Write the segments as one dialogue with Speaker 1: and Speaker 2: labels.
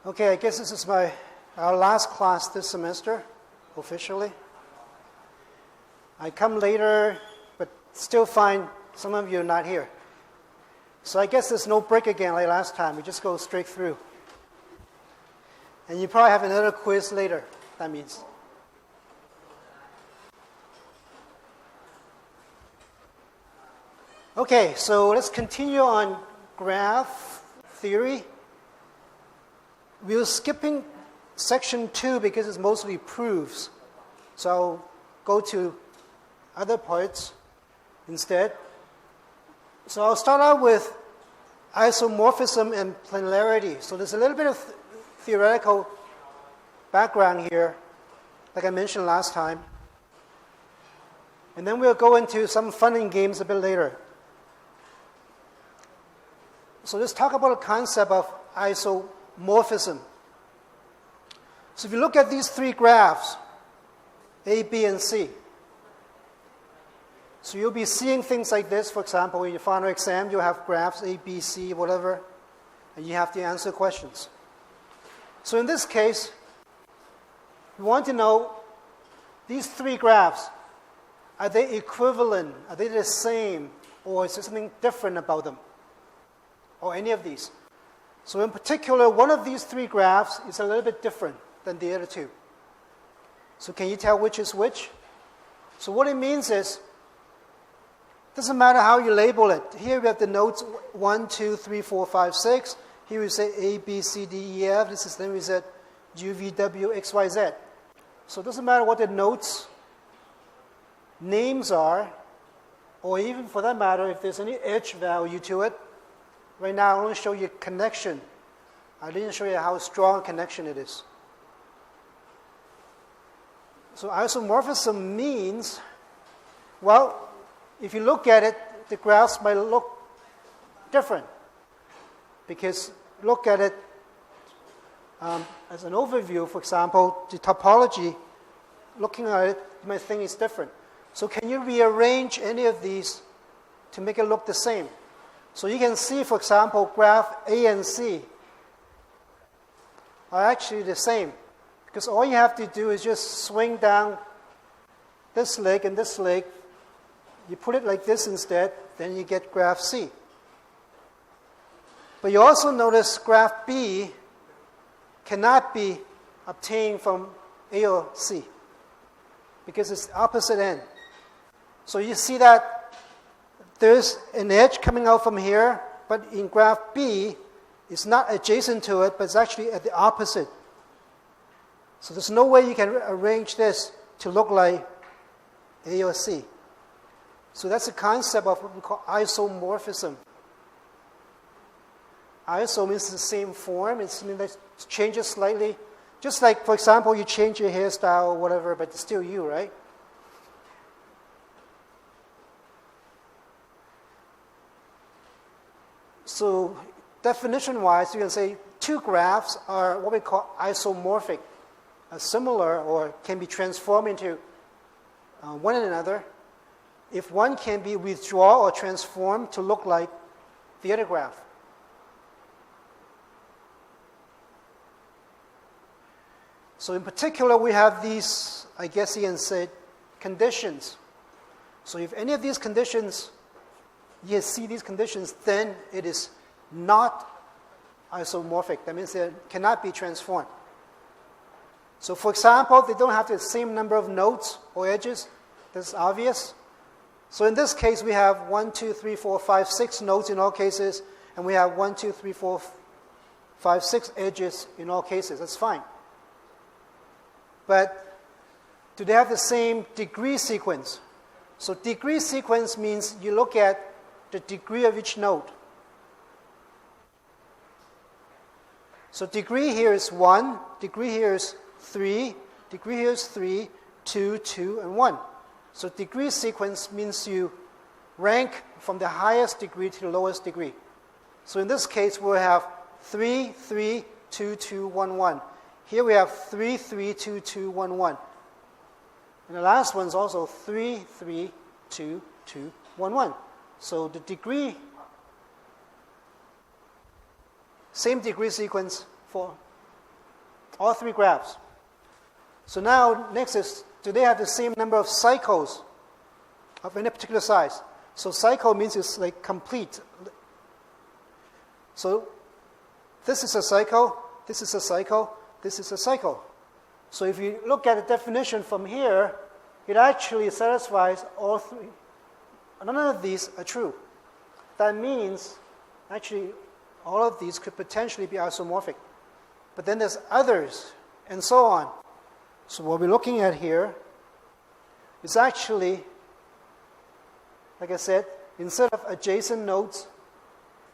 Speaker 1: Okay, I guess this is our last class this semester, officially. I come later, but still find some of you are not here. So I guess there's no break again like last time. We just go straight through. And you probably have another quiz later, that means. Okay, so let's continue on graph theory. We're skipping section 2 because it's mostly proofs. So I'll go to other parts instead. So I'll start out with isomorphism and planarity. So there's a little bit of theoretical background here, like I mentioned last time. And then we'll go into some fun and games a bit later. So let's talk about the concept of isomorphism. So if you look at these three graphs, A, B, and C, so you'll be seeing things like this. For example, in your final exam, you have graphs A, B, C, whatever, and you have to answer questions. So in this case, we want to know these three graphs, are they equivalent? Are they the same? Or is there something different about them? Or any of these? So in particular, one of these three graphs is a little bit different than the other two. So can you tell which is which? So what it means is, doesn't matter how you label it. Here we have the nodes 1, 2, 3, 4, 5, 6. Here we say A, B, C, D, E, F. This is then we said U, V, W, X, Y, Z. So it doesn't matter what the nodes names are, or even for that matter, if there's any edge value to it. Right now, I only show you connection. I didn't show you how strong a connection it is. So isomorphism means, well, if you look at it, the graphs might look different. Because look at it as an overview, for example, the topology, looking at it, you might think it's different. So can you rearrange any of these to make it look the same? So you can see, for example, graph A and C are actually the same. Because all you have to do is just swing down this leg and this leg. You put it like this instead, then you get graph C. But you also notice graph B cannot be obtained from A or C because it's opposite end. So you see that there's an edge coming out from here, but in graph B, it's not adjacent to it, but it's actually at the opposite. So there's no way you can arrange this to look like A or C. So that's the concept of what we call isomorphism. Iso means the same form. It means that it changes slightly. Just like, for example, you change your hairstyle or whatever, but it's still you, right? So definition-wise, you can say two graphs are what we call isomorphic, similar or can be transformed into one another if one can be withdrawn or transformed to look like the other graph. So in particular, we have these, I guess you can say, conditions. So if any of these conditions, you see these conditions, then it is not isomorphic. That means it cannot be transformed. So for example, they don't have the same number of nodes or edges. That's obvious. So in this case, we have 1, 2, 3, 4, 5, 6 nodes in all cases, and we have 1, 2, 3, 4, 5, 6 edges in all cases. That's fine. But do they have the same degree sequence? So degree sequence means you look at the degree of each node. So degree here is 1, degree here is 3, degree here is 3, 2, 2, and 1. So degree sequence means you rank from the highest degree to the lowest degree. So in this case, we'll have 3, 3, 2, 2, 1, 1. Here we have 3, 3, 2, 2, 1, 1. And the last one is also 3, 3, 2, 2, 1, 1. So the degree, same degree sequence for all three graphs. So now, next is, do they have the same number of cycles of any particular size? So cycle means it's like complete. So this is a cycle, this is a cycle, this is a cycle. So if you look at the definition from here, it actually satisfies all three. None of these are true. That means, actually, all of these could potentially be isomorphic. But then there's others, and so on. So what we're looking at here is actually, like I said, instead of adjacent nodes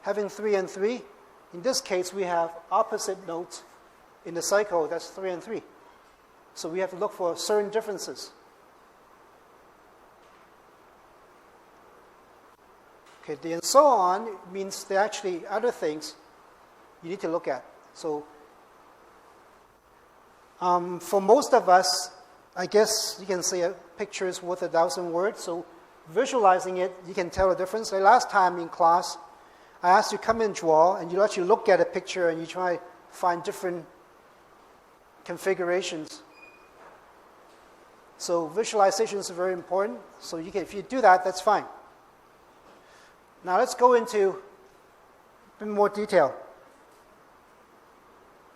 Speaker 1: having 3 and 3, in this case we have opposite nodes in the cycle that's 3 and 3. So we have to look for certain differences. Okay, the and so on means there are actually other things you need to look at. So for most of us, I guess you can say a picture is worth 1,000 words. So visualizing it, you can tell the difference. Like last time in class, I asked you to come and draw, and you actually look at a picture and you try to find different configurations. So visualization is very important. So you can, if you do that, that's fine. Now let's go into a bit more detail.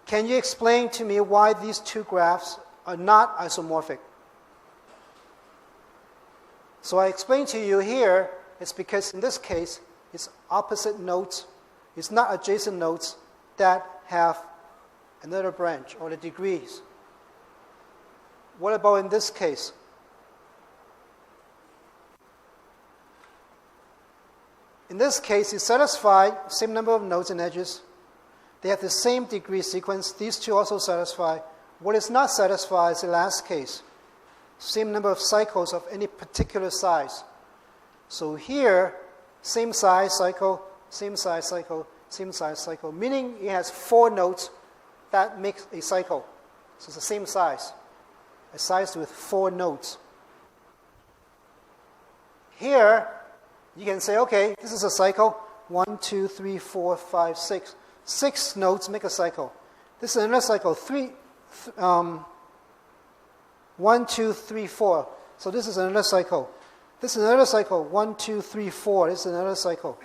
Speaker 1: Can you explain to me why these two graphs are not isomorphic? So I explained to you here, it's because in this case, it's opposite nodes. It's not adjacent nodes that have another branch or the degrees. What about in this case? In this case, it satisfies same number of nodes and edges. They have the same degree sequence. These two also satisfy. What is not satisfied is the last case. Same number of cycles of any particular size. So here, same size cycle, same size cycle, same size cycle, meaning it has 4 nodes that makes a cycle. So it's the same size, a size with 4 nodes. Here, you can say, okay, this is a cycle. 1, 2, 3, 4, 5, 6. 6 nodes make a cycle. This is another cycle. 1, 2, 3, 4. So this is another cycle. This is another cycle. 1, 2, 3, 4. This is another cycle.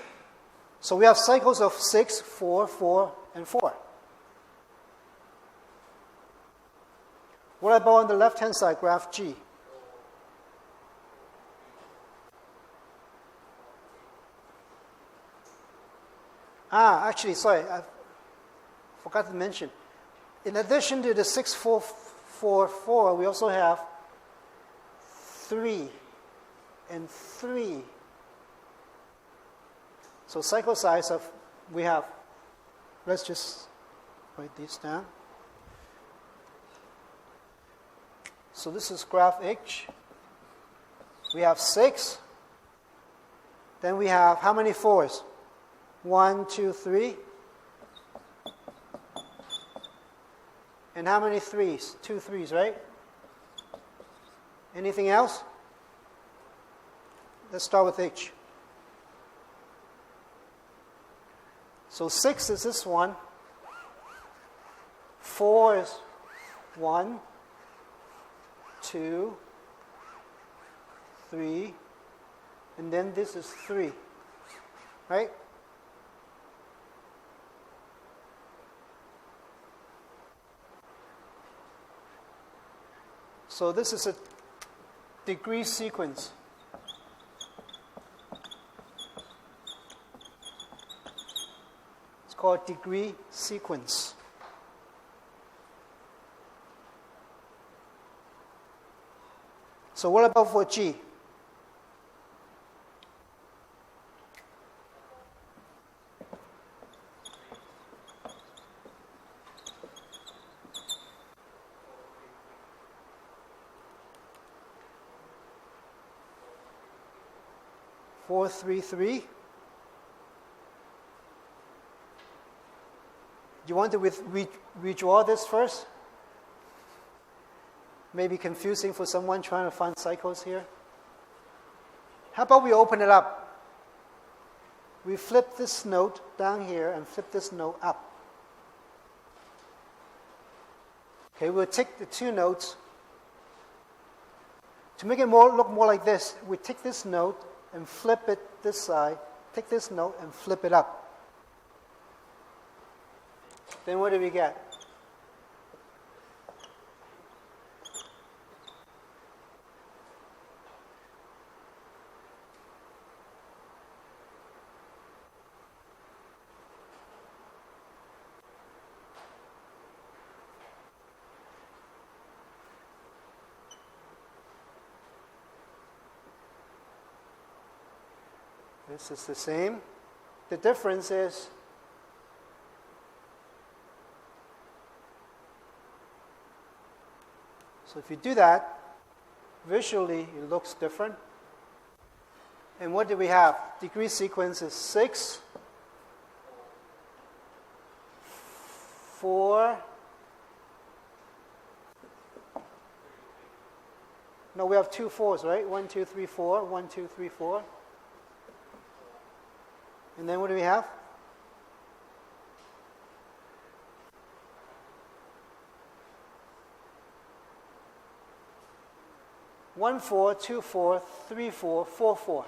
Speaker 1: So we have cycles of 6, 4, 4, and 4. What about on the left-hand side, graph G? Actually, sorry, I forgot to mention. In addition to the 6, 4, 4, 4, we also have 3 and 3. So cycle size of, we have, let's just write these down. So this is graph H. We have 6. Then we have how many 4s? 1, 2, 3. And how many 3s? 2 3s, right? Anything else? Let's start with H. So 6 is this one. 4 is 1, 2, 3, and then this is 3, right? So this is a degree sequence. It's called degree sequence. So what about for G? Four, 3, 3. Do you want to redraw this first? Maybe confusing for someone trying to find cycles here. How about we open it up? We flip this node down here and flip this node up. Okay, we'll take the two nodes. To make it look more like this, we take this node and flip it this side, take this node and flip it up. Then what do we get? This is the same. The difference is so if you do that, visually it looks different. And what do we have? Degree sequence is 6, 4. No, we have 2 4s, right? 1, 2, 3, 4. 1, 2, 3, 4. And then what do we have? One 4, 2 4, 3 4, 4 4.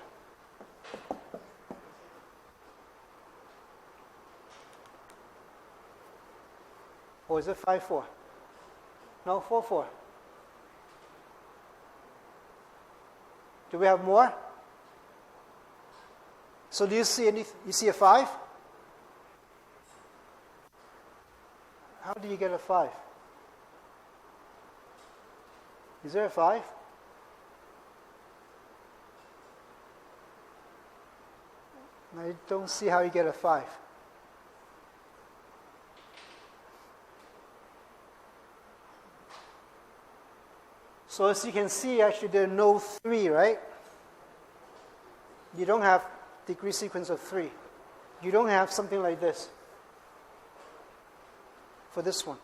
Speaker 1: Or is it 5 4? No, 4 4. Do we have more? So do you see you see a 5? How do you get a 5? Is there a 5? I don't see how you get a 5. So as you can see, actually there are no 3, right? You don't have degree sequence of 3. You don't have something like this for this one.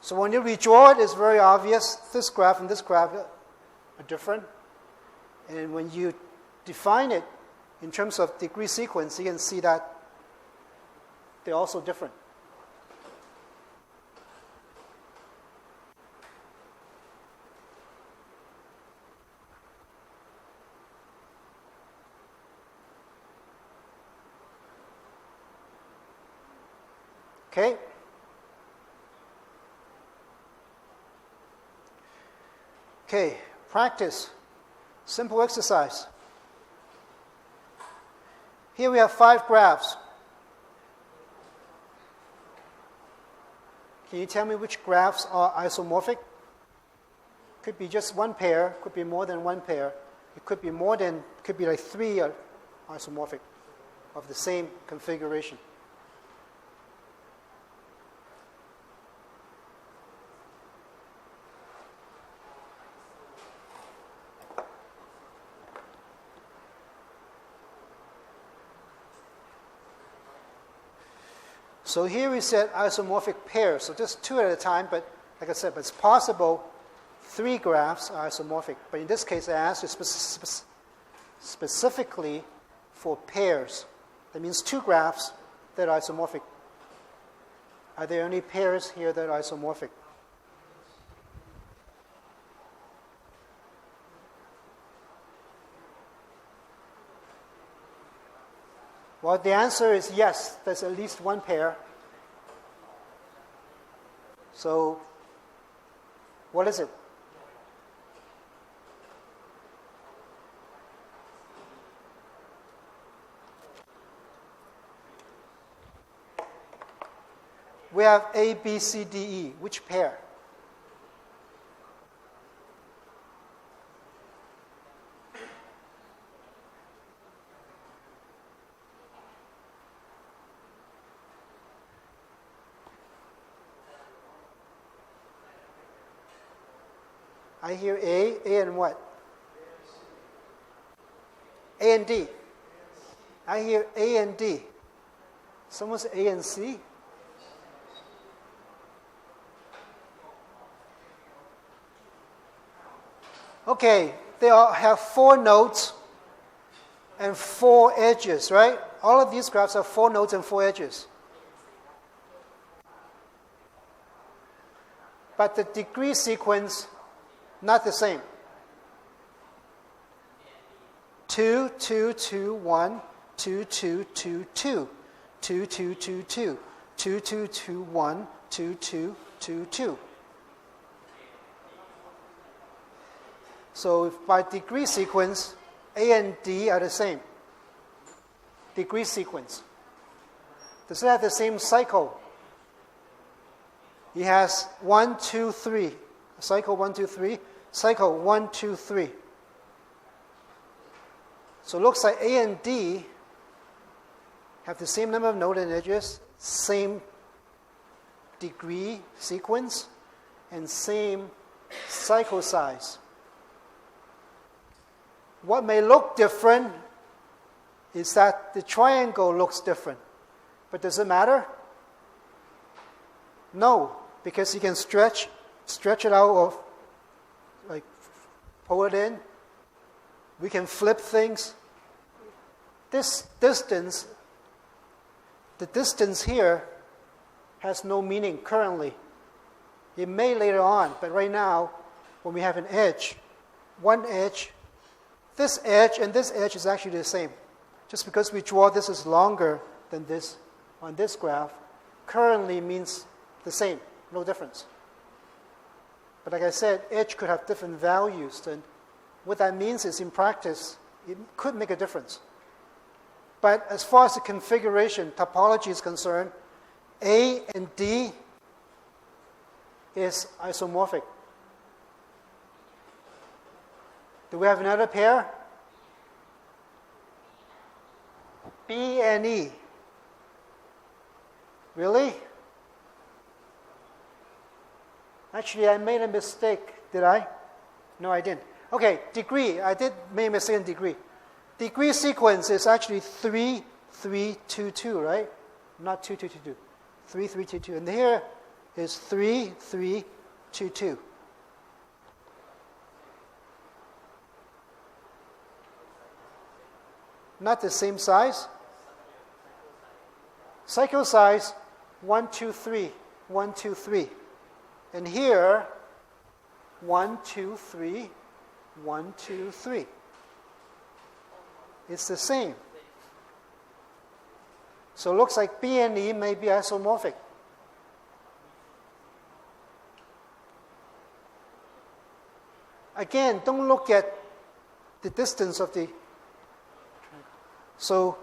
Speaker 1: So when you redraw it, it's very obvious. This graph and this graph are different. And when you define it in terms of degree sequence, you can see that they're also different. Okay? Okay, practice. Simple exercise. Here we have 5 graphs. Can you tell me which graphs are isomorphic? Could be just one pair, could be more than one pair. It could be more than, could be like 3 are isomorphic of the same configuration. So here we said isomorphic pairs, so just 2 at a time, but like I said, but it's possible 3 graphs are isomorphic. But in this case, I asked you specifically for pairs. That means 2 graphs that are isomorphic. Are there any pairs here that are isomorphic? Well, the answer is yes, there's at least one pair. So, what is it? We have A, B, C, D, E. Which pair? I hear A and what? A and D. I hear A and D. Someone say A and C? Okay, they all have 4 nodes and 4 edges, right? All of these graphs have 4 nodes and 4 edges. but the degree sequence not the same. 2, 2, 2, 1, 2, 2, 2, 2, 2, 2, 2, 2, 2, 2, 2, 1, 2, 2, 2, 2. So if by degree sequence, A and D are the same. Degree sequence. Does it have the same cycle? He has 1, 2, 3. Cycle 1, 2, 3. Cycle 1, 2, 3. So it looks like A and D have the same number of node and edges, same degree sequence, and same cycle size. What may look different is that the triangle looks different. But does it matter? No, because you can stretch it out or like pull it in. We can flip things. This distance, the distance here has no meaning currently. It may later on, but right now, when we have an edge, one edge, this edge and this edge is actually the same. Just because we draw this is longer than this on this graph, currently means the same, no difference. But like I said, edge could have different values. And what that means is in practice, it could make a difference. But as far as the configuration, topology is concerned, A and D is isomorphic. Do we have another pair? B and E. Really? Actually, I made a mistake. Did I? No, I didn't. Okay, degree. I did make a mistake in degree. Degree sequence is actually 3, 3, 2, 2, right? Not 2, 2, 2, 2. 3, 3, 2, 2. And here is 3, 3, 2, 2. Not the same size. Cycle size 1, 2, 3, 1, 2, 3. And here 1, 2, 3, 1, 2, 3. It's the same. So it looks like B and E may be isomorphic. Again, don't look at the distance of the. So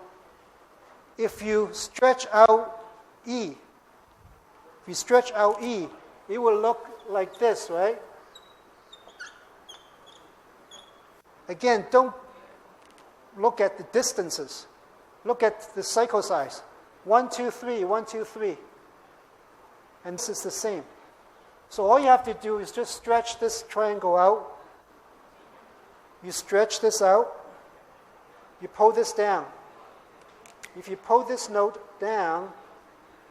Speaker 1: if you stretch out E, it will look like this, right? Again, don't look at the distances. Look at the cycle size. 1, 2, 3, 1, 2, 3. And this is the same. So all you have to do is just stretch this triangle out. You stretch this out. You pull this down. If you pull this node down,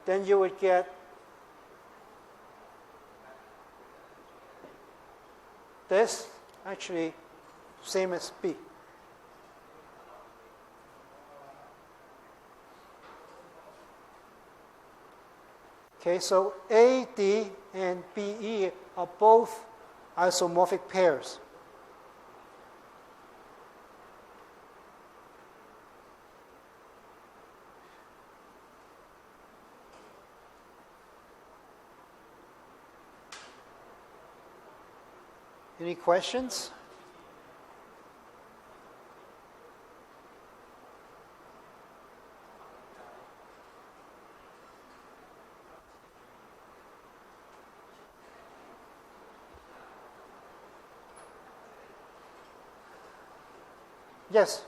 Speaker 1: then you would get this, actually same as B. Okay, so AD and BE are both isomorphic pairs. Any questions? Yes.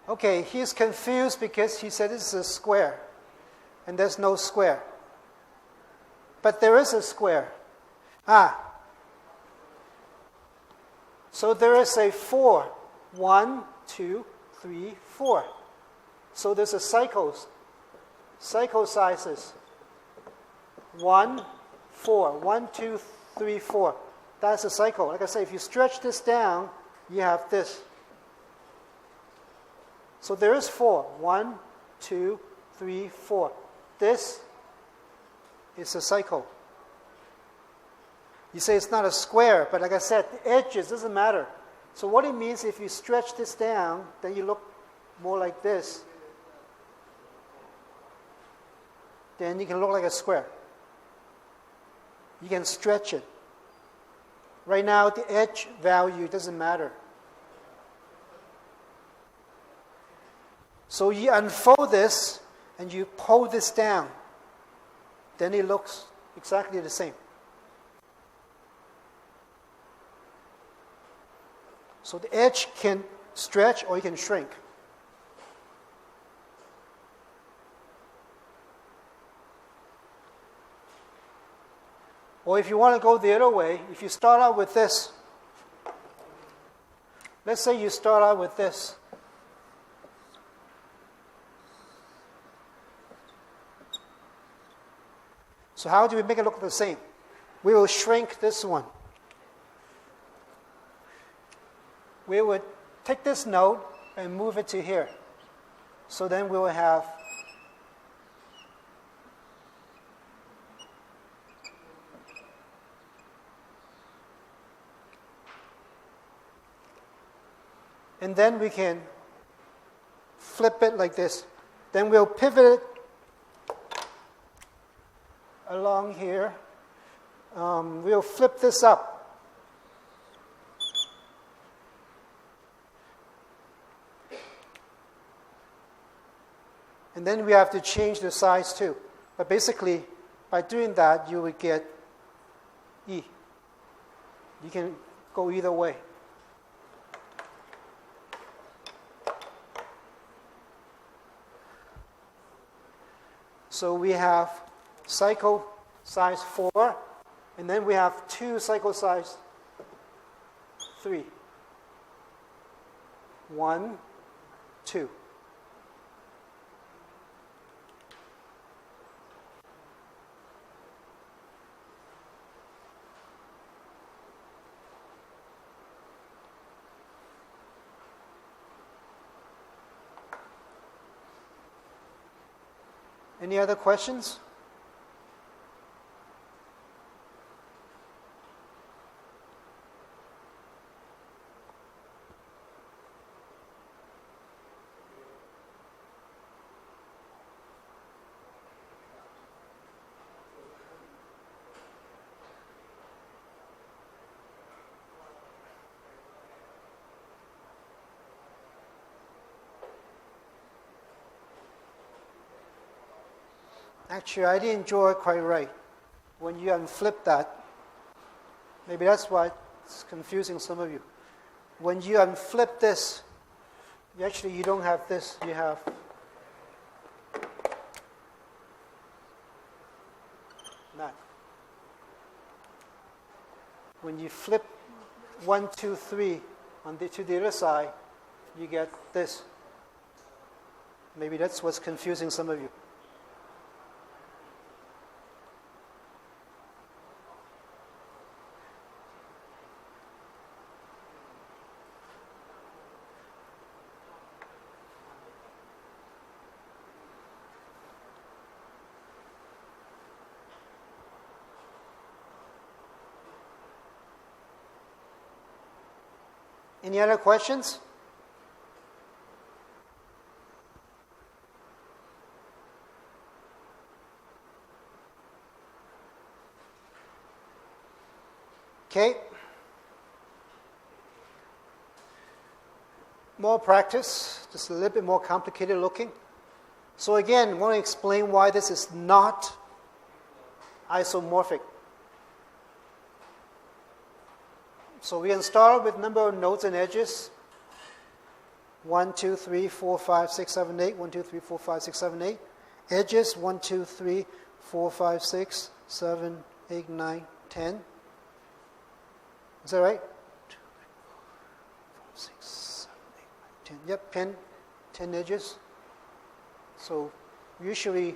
Speaker 1: Okay, he's confused because he said it's a square, and there's no square. But there is a square. So there is a 4. 1, 2, 3, 4. So there's a cycles. Cycle sizes. 1, 4. 1, 2, 3, 4. That's a cycle. Like I say, if you stretch this down, you have this. So there is 4. 1, 2, 3, 4. This is a cycle. You say it's not a square, but like I said, the edges doesn't matter. So what it means, if you stretch this down, then you look more like this. Then you can look like a square. You can stretch it. Right now, the edge value doesn't matter. So you unfold this and you pull this down. Then it looks exactly the same. So the edge can stretch or it can shrink. Or if you want to go the other way, if you start out with this, let's say you start out with this. So how do we make it look the same? We will shrink this one. We would take this node and move it to here. So then we will have and then we can flip it like this. Then we'll pivot it along here. We'll flip this up. And then we have to change the size too. But basically, by doing that, you would get E. You can go either way. So we have cycle size 4, and then we have 2 cycle size 3. 1, 2. Any other questions? Actually, I didn't draw it quite right. When you unflip that, maybe that's why it's confusing some of you. When you unflip this, you don't have this, you have that. When you flip 1, 2, 3 to the other side, you get this. Maybe that's what's confusing some of you. Any other questions? Okay. More practice, just a little bit more complicated looking. So again, I want to explain why this is not isomorphic. So we can start with number of nodes and edges. 1, 2, 3, 4, 5, 6, 7, 8. 1, 2, 3, 4, 5, 6, 7, 8. Edges 1, 2, 3, 4, 5, 6, 7, 8, 9, 10. Is that right? 2, 3, 4, 5, 6, 7, 8, 9, 10. Yep, 10 edges. So usually,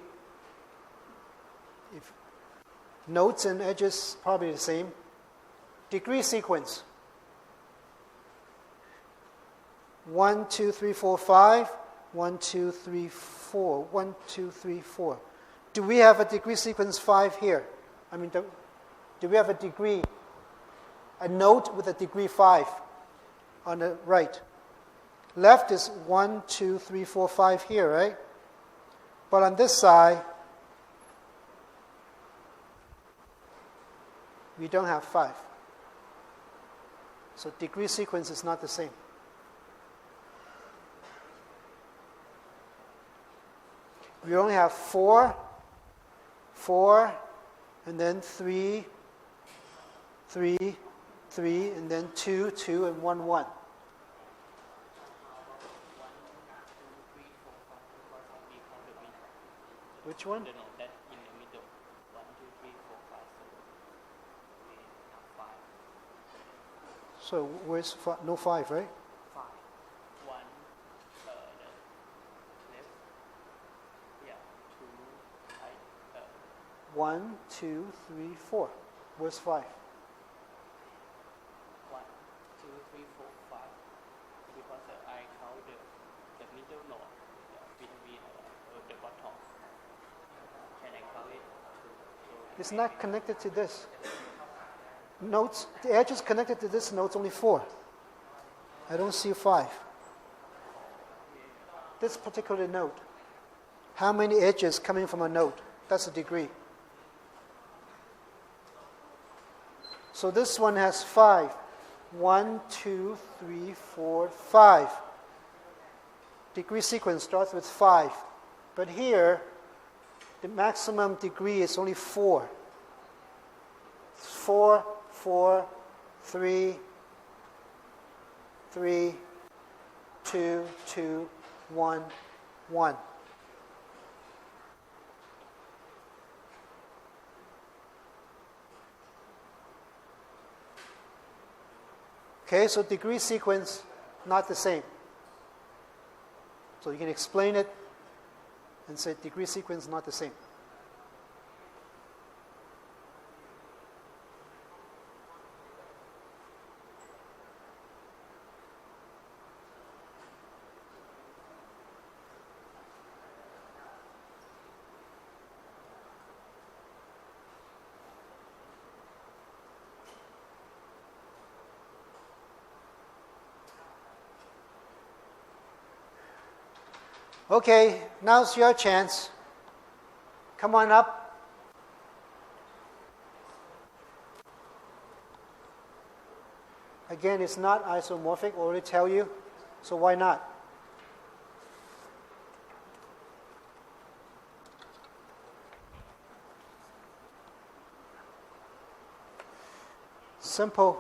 Speaker 1: if nodes and edges probably the same. degree sequence. 1, 2, 3, 4, 5. 1, 2, 3, 4. 1, 2, 3, 4. Do we have a degree sequence 5 here? I mean, do we have a note with a degree 5 on the right? Left is 1, 2, 3, 4, 5 here, right? But on this side, we don't have 5. So degree sequence is not the same. We only have 4, 4, and then 3, 3, 3, and then 2, 2, and 1, 1. Which one?
Speaker 2: No, that in the middle. 1, 2, 3, 4, 5. So we have 5.
Speaker 1: So where's no 5, right?
Speaker 2: 5. 1, the left. Yeah, 2, right.
Speaker 1: 1, 2, 3, 4. Where's 5?
Speaker 2: 1, 2, 3, 4, 5. Because I count the middle node between the bottom. Can I count it?
Speaker 1: It's not connected to this. Nodes, the edge is connected to this node, only 4. I don't see 5. This particular node. How many edges coming from a node? That's a degree. So this one has 5. 1, 2, 3, 4, 5. Degree sequence starts with 5. But here, the maximum degree is only 4. 4, 4, 3, 3, 2, 2, 1, 1. Okay, so degree sequence, not the same. So you can explain it and say degree sequence not the same. Okay, now's your chance. Come on up. Again, it's not isomorphic, I already tell you, so why not? Simple.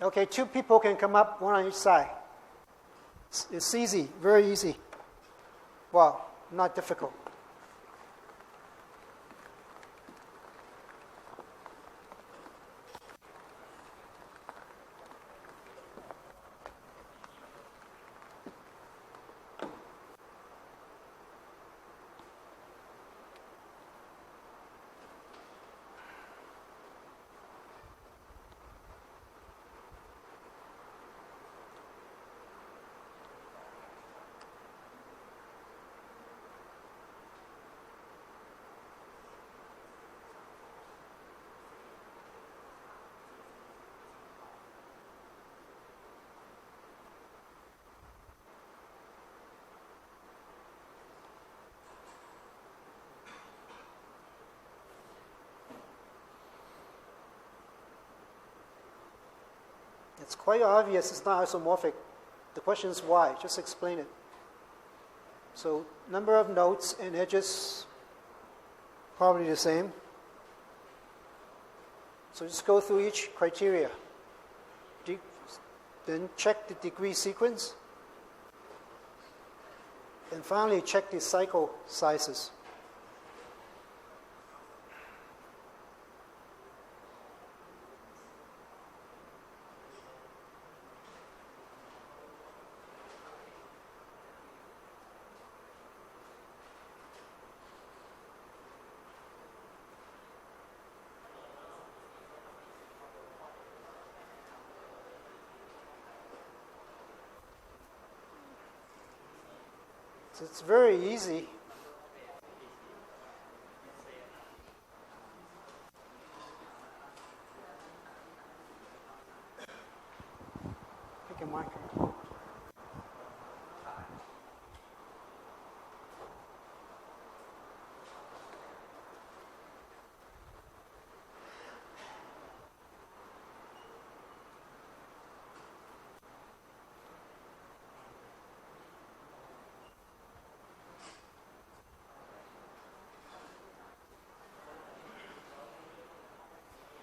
Speaker 1: Okay, 2 people can come up, 1 on each side. It's easy, very easy. Well, not difficult. It's quite obvious it's not isomorphic. The question is why. Just explain it. So number of nodes and edges, probably the same. So just go through each criteria. Then check the degree sequence. And finally check the cycle sizes. So it's very easy. Pick a marker.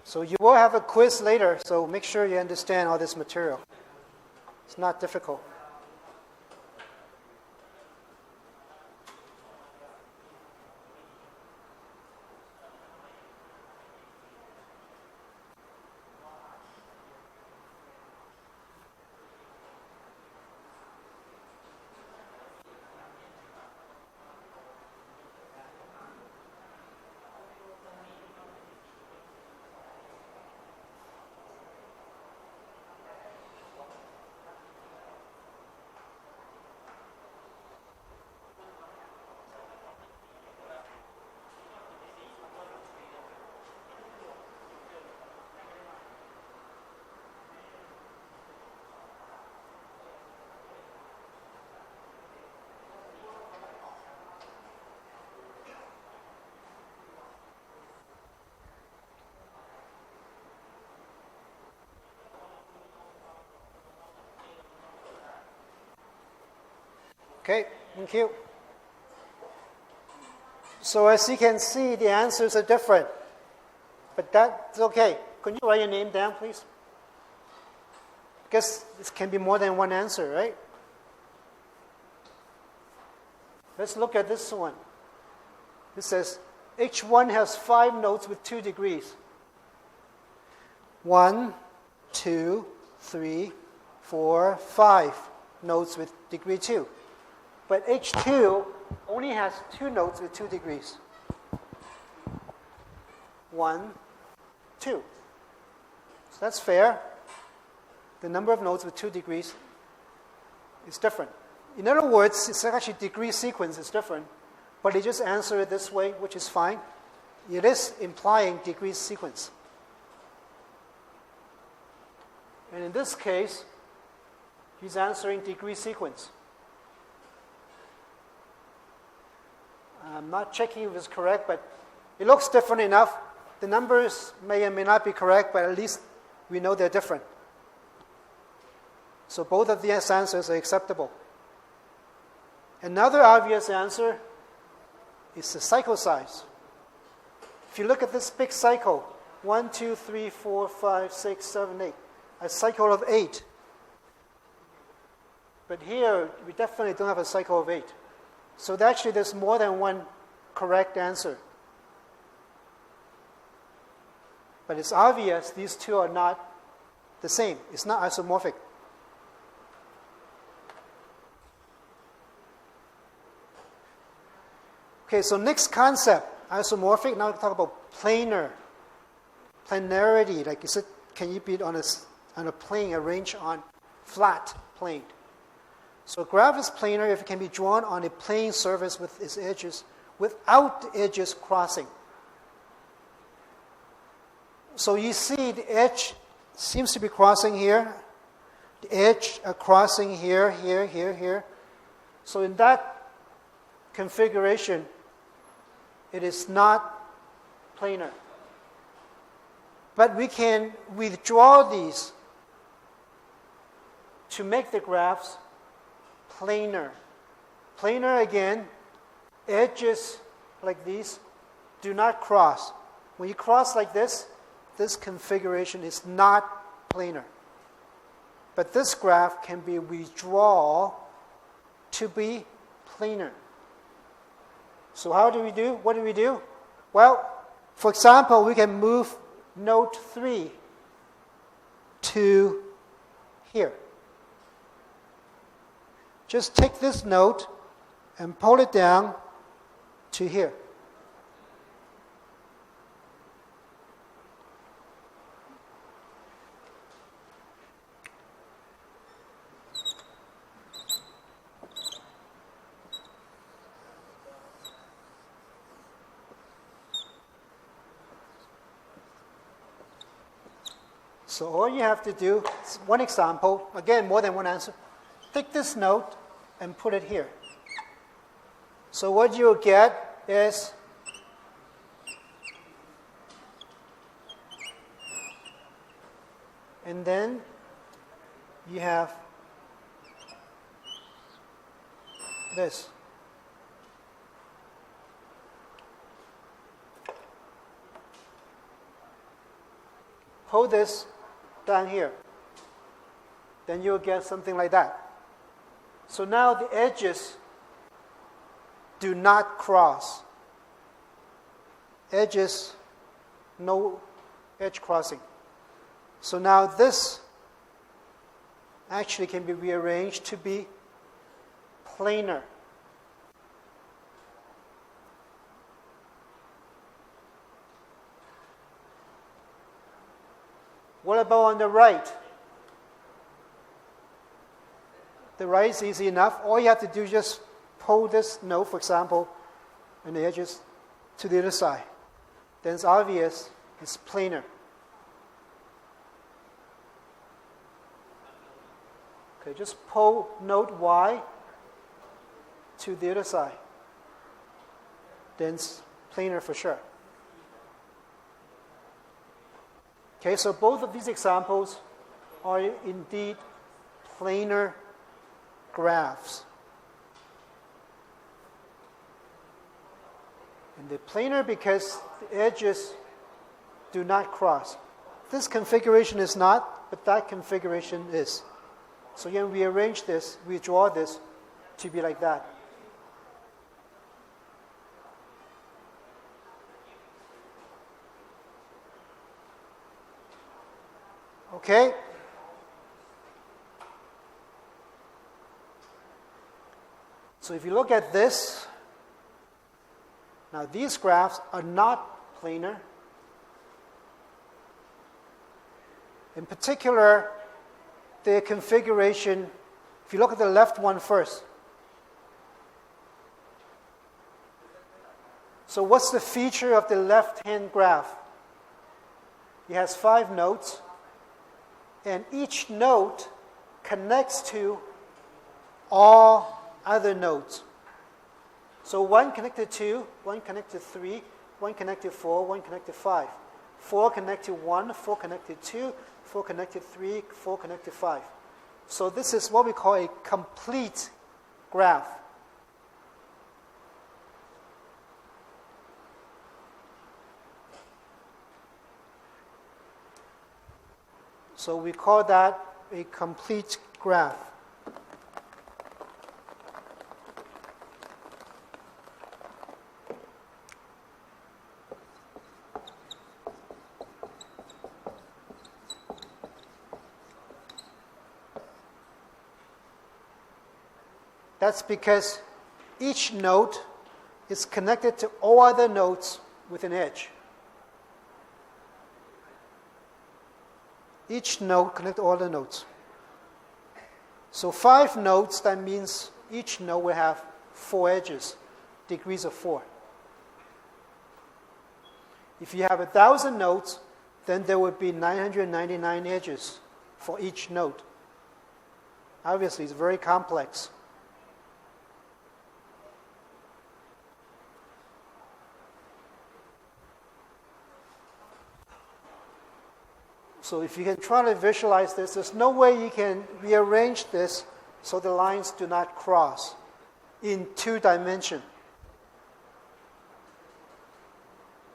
Speaker 1: So you will have a quiz later, so make sure you understand all this material. It's not difficult. Okay, thank you. So as you can see, the answers are different. But that's okay. Can you write your name down, please? Because this can be more than one answer, right? Let's look at this one. It says H1 has 5 nodes with 2 degrees. 1, 2, 3, 4, 5 nodes with degree 2. But H2 only has 2 nodes with 2 degrees. 1, 2. So that's fair. The number of nodes with 2 degrees is different. In other words, it's actually degree sequence is different, but they just answer it this way, which is fine. It is implying degree sequence. And in this case, he's answering degree sequence. I'm not checking if it's correct, but it looks different enough. The numbers may or may not be correct, but at least we know they're different. So both of these answers are acceptable. Another obvious answer is the cycle size. If you look at this big cycle, 1, 2, 3, 4, 5, 6, 7, 8, a cycle of 8. But here, we definitely don't have a cycle of 8. So actually, there's more than one correct answer. But it's obvious these two are not the same. It's not isomorphic. Okay, so next concept, isomorphic. Now we talk about planar. Planarity, like is it, can you be on a plane, arranged on flat plane? So a graph is planar if it can be drawn on a plane surface with its edges without the edges crossing. So you see the edge seems to be crossing here. The edge are crossing here, here, here, here. So in that configuration, it is not planar. But we can withdraw these to make the graphs planar. Planar again, edges like these do not cross. When you cross like this configuration is not planar. But this graph can be withdrawn to be planar. So how do we do? What do we do? Well, for example, we can move node 3 to here. Just take this node and pull it down to here. So all you have to do, one example, again, more than one answer. Take this node and put it here. So what you'll get is and then you have this. Hold this down here. Then you'll get something like that. So now the edges do not cross. Edges, no edge crossing. So now this actually can be rearranged to be planar. What about on the right? The right is easy enough. All you have to do is just pull this node, for example, and the edges to the other side. Then it's obvious it's planar. Okay, just pull node Y to the other side. Then it's planar for sure. Okay, so both of these examples are indeed planar graphs. And they're planar because the edges do not cross. This configuration is not, but that configuration is. So again, we arrange this, we draw this to be like that. Okay? So if you look at this, now these graphs are not planar. In particular, their configuration, if you look at the left one first. So what's the feature of the left-hand graph? It has 5 nodes, and each node connects to all other nodes. So one connected to 2, one connected to 3, one connected to 4, one connected to 5. 4 connected to 1, 4 connected to 2, 4 connected to 3, 4 connected to 5. So this is what we call a complete graph. So we call that a complete graph. That's because each node is connected to all other nodes with an edge. Each node connects to all the nodes. So 5 nodes, that means each node will have 4 edges, degrees of 4. If you have 1,000 nodes, then there would be 999 edges for each node. Obviously, it's very complex. So if you can try to visualize this, there's no way you can rearrange this so the lines do not cross. in 2 dimension.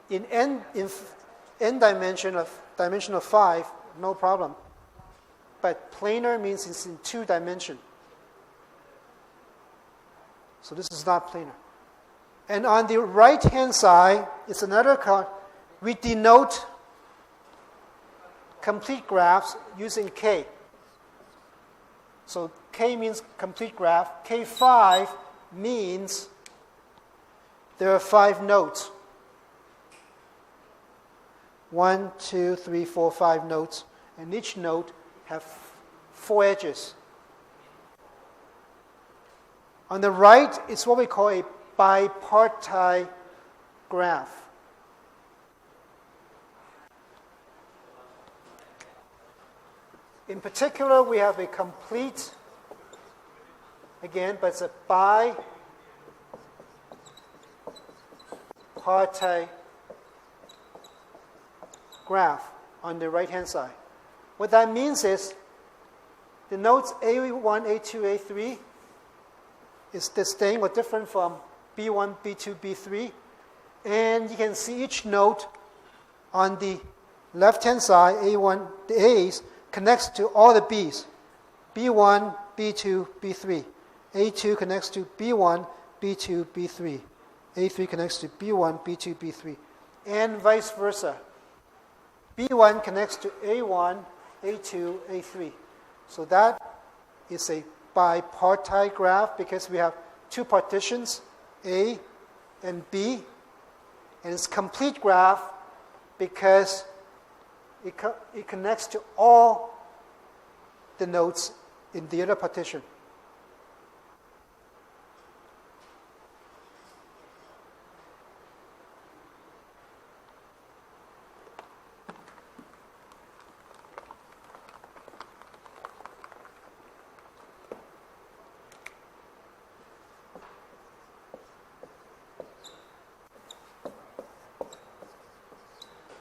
Speaker 1: In n dimension of 5, no problem. But planar means it's in 2 dimension. So this is not planar. And on the right-hand side, it's another card. We denote complete graphs using K. So K means complete graph. K5 means there are 5 nodes. 1, 2, 3, 4, 5 nodes. And each node have 4 edges. On the right, it's what we call a bipartite graph. In particular, we have a complete, again, but it's a bipartite graph on the right-hand side. What that means is the nodes A1, A2, A3 is distinct or different from B1, B2, B3. And you can see each node on the left-hand side, A1, the A's, connects to all the B's. B1, B2, B3. A2 connects to B1, B2, B3. A3 connects to B1, B2, B3. And vice versa. B1 connects to A1, A2, A3. So that is a bipartite graph because we have 2 partitions, A and B. And it's complete graph because it connects to all the nodes in the other partition.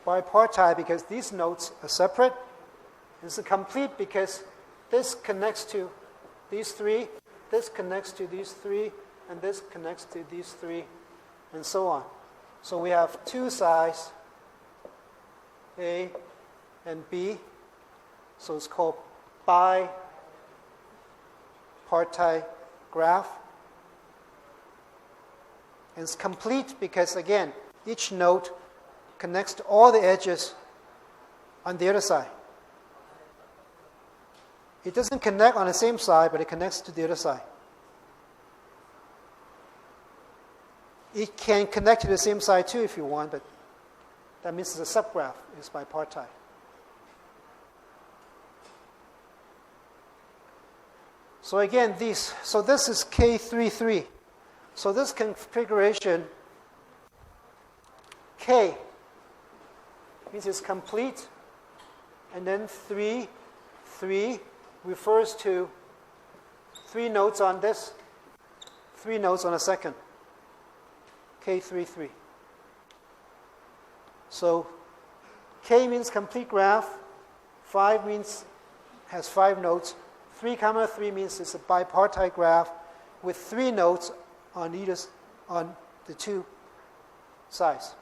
Speaker 1: Bipartite because these nodes are separate. It's complete because this connects to these 3, this connects to these 3, and this connects to these 3, and so on. So we have 2 sides, A and B. So it's called bipartite graph. And it's complete because, again, each node connects to all the edges on the other side. It doesn't connect on the same side, but it connects to the other side. It can connect to the same side too if you want, but that means it's a subgraph. It's bipartite. So again, this is K33. So this configuration, K, means it's complete, and then 3 refers to 3 nodes on this, 3 nodes on a second. K33. So K means complete graph, 5 means has 5 nodes, 3, 3 means it's a bipartite graph with 3 nodes on the 2 sides.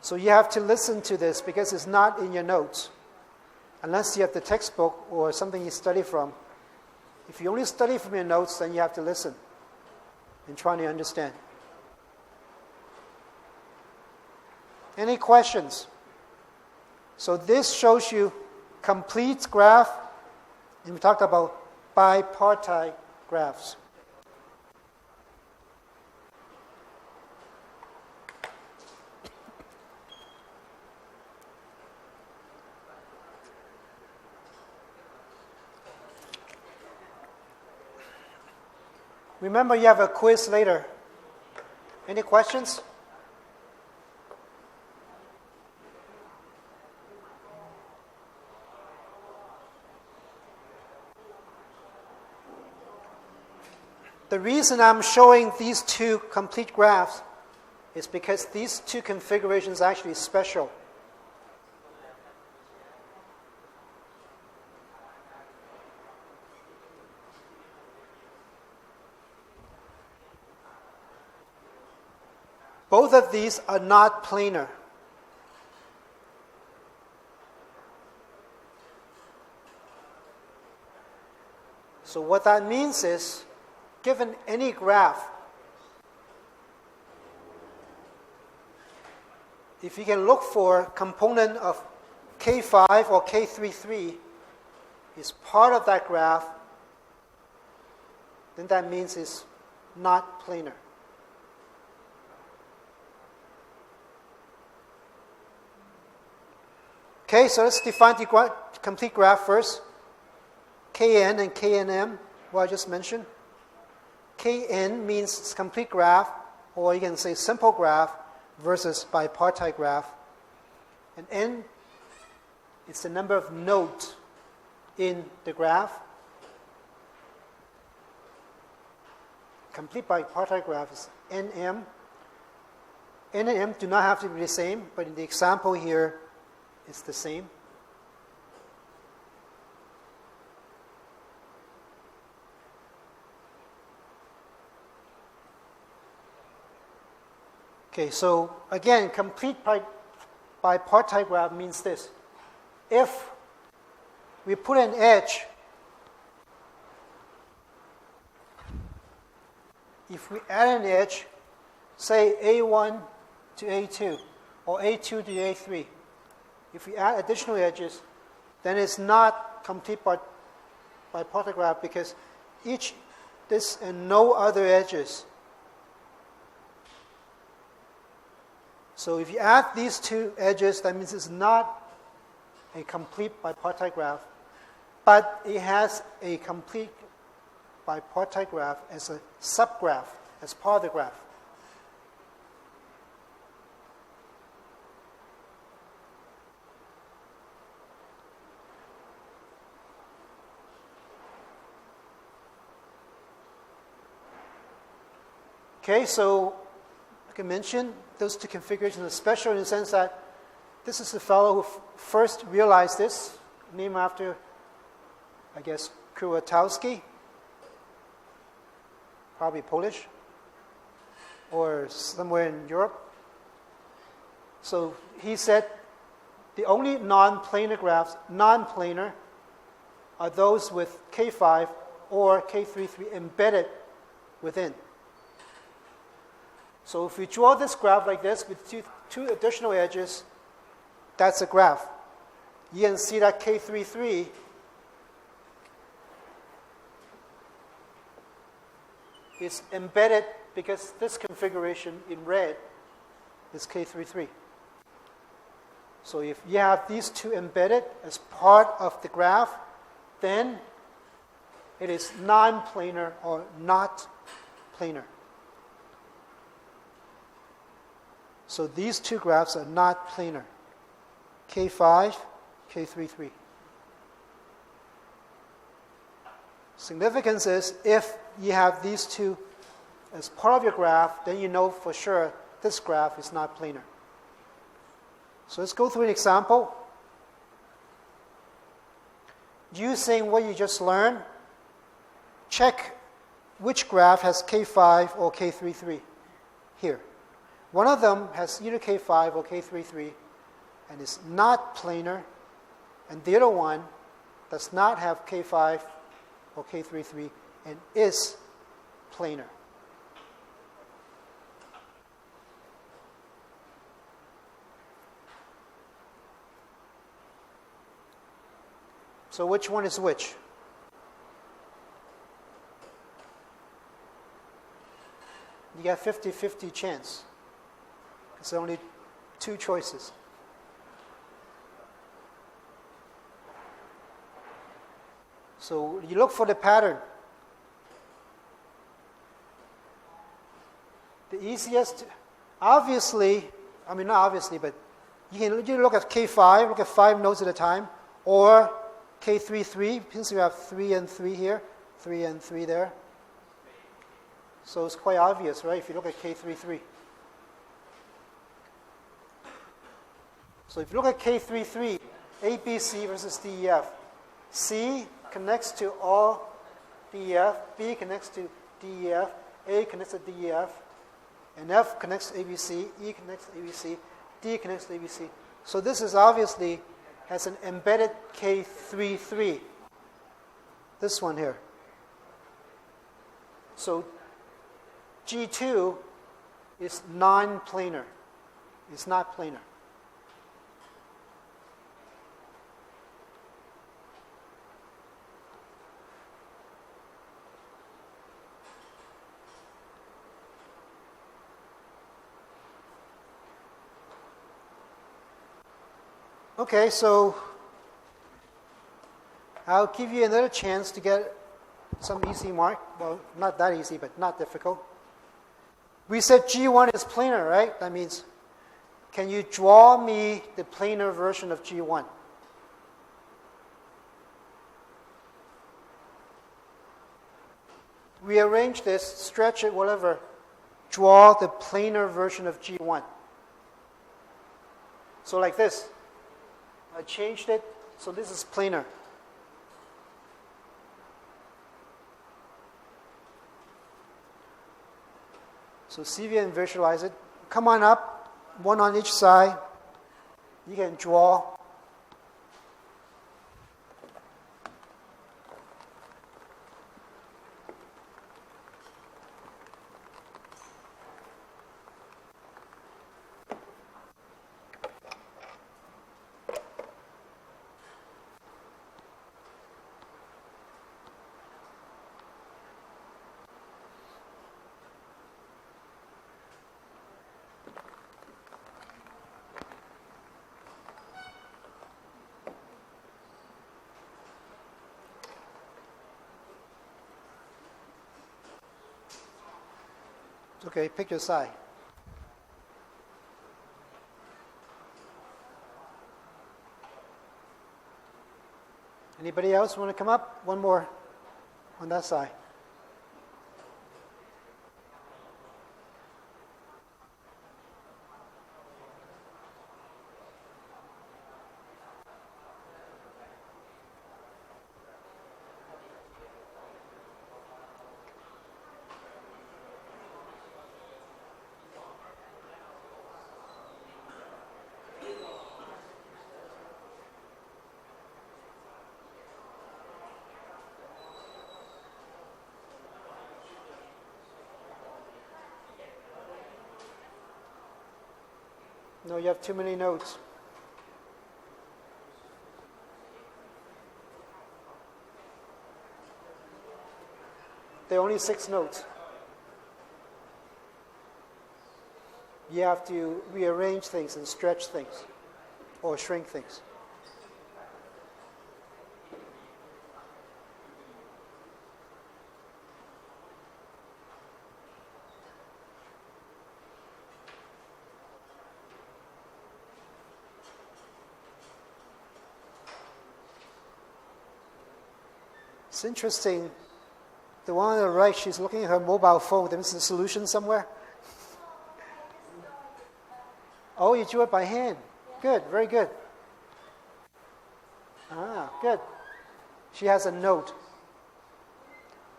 Speaker 1: So you have to listen to this because it's not in your notes, unless you have the textbook or something you study from. If you only study from your notes, then you have to listen and try to understand. Any questions? So this shows you complete graph, and we talked about bipartite graphs. Remember, you have a quiz later. Any questions? The reason I'm showing these 2 complete graphs is because these two configurations are actually special. Both of these are not planar. So what that means is, given any graph, if you can look for a component of K5 or K33 is part of that graph, then that means it's not planar. Okay, so let's define the complete graph first. Kn and Knm, what I just mentioned. Kn means it's complete graph, or you can say simple graph versus bipartite graph. And n is the number of nodes in the graph. Complete bipartite graph is Nm. N and m do not have to be the same, but in the example here, it's the same. Okay, so again, complete bipartite graph means this. If we put an edge, if we add an edge, say A1 to A2 or A2 to A3, if we add additional edges, then it's not complete bipartite graph because this and no other edges. So if you add these two edges, that means it's not a complete bipartite graph, but it has a complete bipartite graph as a subgraph, as part of the graph. Okay, so like I mentioned, those two configurations are special in the sense that this is the fellow who first realized this, named after, I guess, Kuratowski, probably Polish, or somewhere in Europe. So he said the only non-planar graphs, non-planar, are those with K5 or K33 embedded within. So if we draw this graph like this with two additional edges, that's a graph. You can see that K33 is embedded because this configuration in red is K33. So if you have these two embedded as part of the graph, then it is non-planar or not planar. So these two graphs are not planar. K5, K33. Significance is if you have these two as part of your graph, then you know for sure this graph is not planar. So let's go through an example. Using what you just learned, check which graph has K5 or K33 here. One of them has either K5 or K33 and is not planar, and the other one does not have K5 or K33 and is planar. So which one is which? You got 50-50 chance. It's only two choices. So you look for the pattern. The easiest, obviously, I mean not obviously, but you look at K5, look at 5 nodes at a time, or K33, since you have 3 and 3 here, 3 and 3 there. So it's quite obvious, right, if you look at K33. So if you look at K33, ABC versus DEF, C connects to all DEF, B connects to DEF, A connects to DEF, and F connects to ABC, E connects to ABC, D connects to ABC. So this is obviously has an embedded K33, this one here. So G2 is non-planar. It's not planar. Okay, so I'll give you another chance to get some easy mark. Well, not that easy, but not difficult. We said G1 is planar, right? That means, can you draw me the planar version of G1? Rearrange this, stretch it, whatever. Draw the planar version of G1. So like this. I changed it, so this is planar. So see if you can visualize it. Come on up, one on each side. You can draw. Okay, pick your side. Anybody else want to come up? One more on that side. No, you have too many notes. There are only 6 notes. You have to rearrange things and stretch things or shrink things. It's interesting. The one on the right, she's looking at her mobile phone. There's a solution somewhere. Oh, you drew it by hand. Good, very good. Ah, good. She has a note.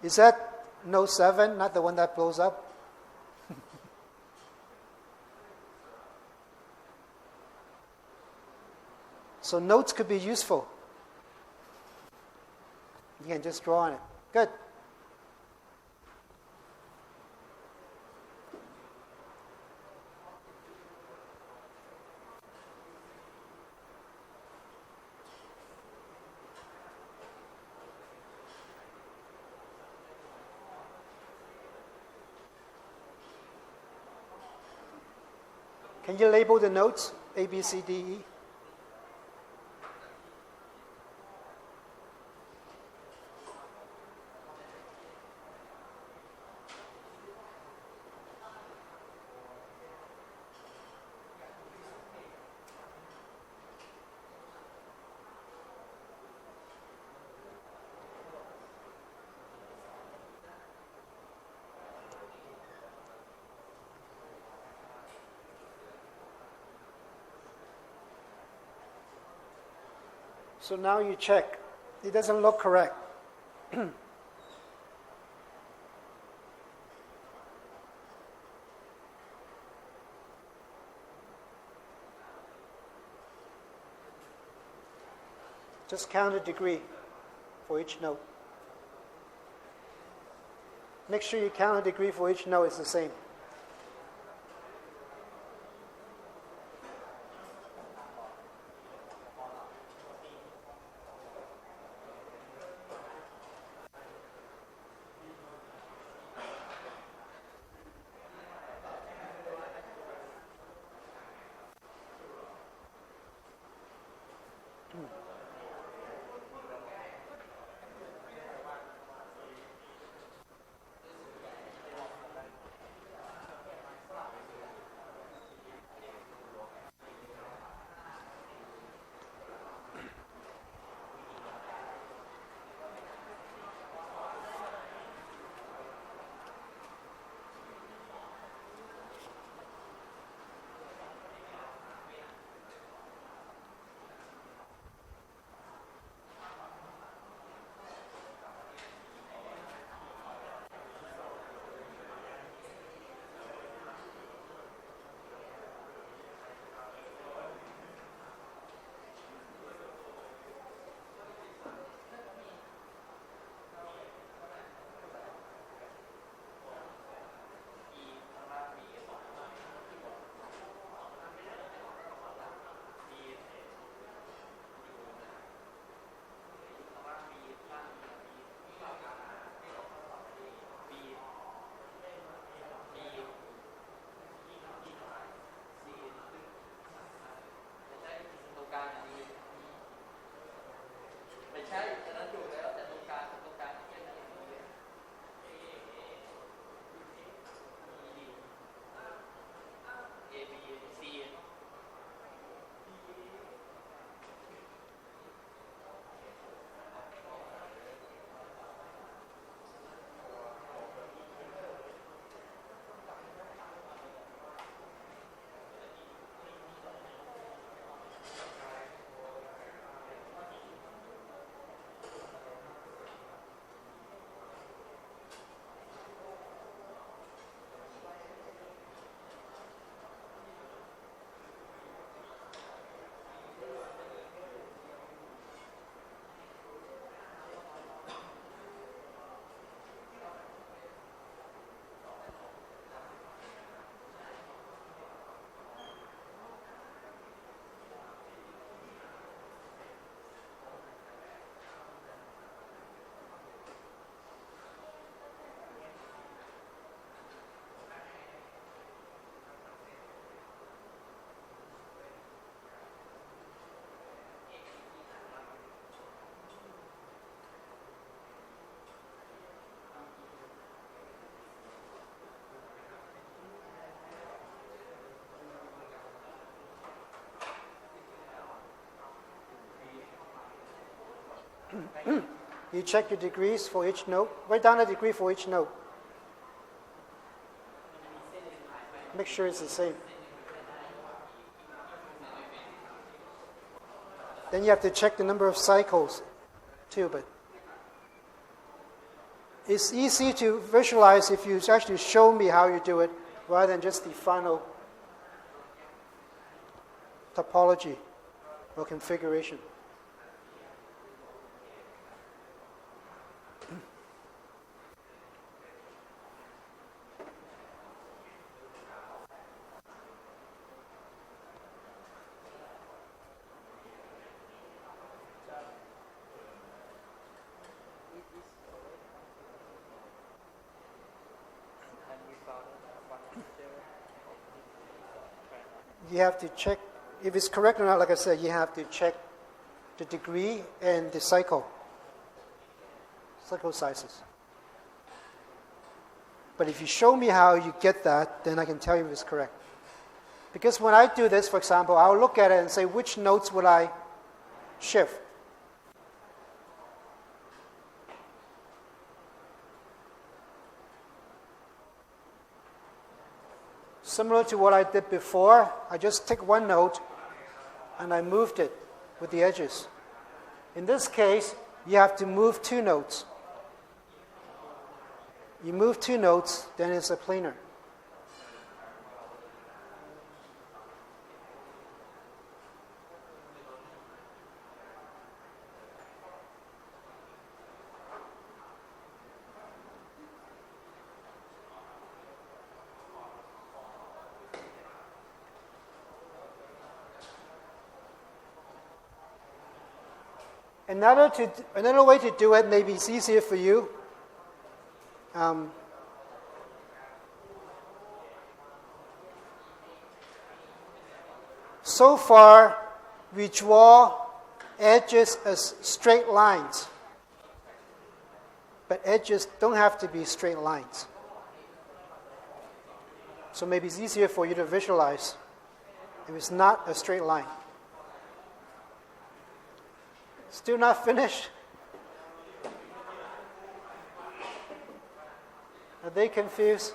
Speaker 1: Is that note 7, not the one that blows up? So notes could be useful. You can just draw on it. Good. Can you label the notes? A, B, C, D, E? So now you check. It doesn't look correct. Just count a degree for each note. Make sure you count a degree for each note. It's the same. You check your degrees for each note. Write down a degree for each note. Make sure it's the same. Then you have to check the number of cycles too, but it's easy to visualize if you actually show me how you do it rather than just the final topology or configuration. You have to check if it's correct or not. Like I said, you have to check the degree and the cycle sizes. But if you show me how you get that, then I can tell you if it's correct. Because when I do this, for example, I'll look at it and say, which notes would I shift? Similar to what I did before, I just take one note and I moved it with the edges. In this case, you have to move 2 notes. You move 2 notes, then it's a planar. Another way to do it, maybe it's easier for you. So far, we draw edges as straight lines. But edges don't have to be straight lines. So maybe it's easier for you to visualize if it's not a straight line. Still not finished? Are they confused?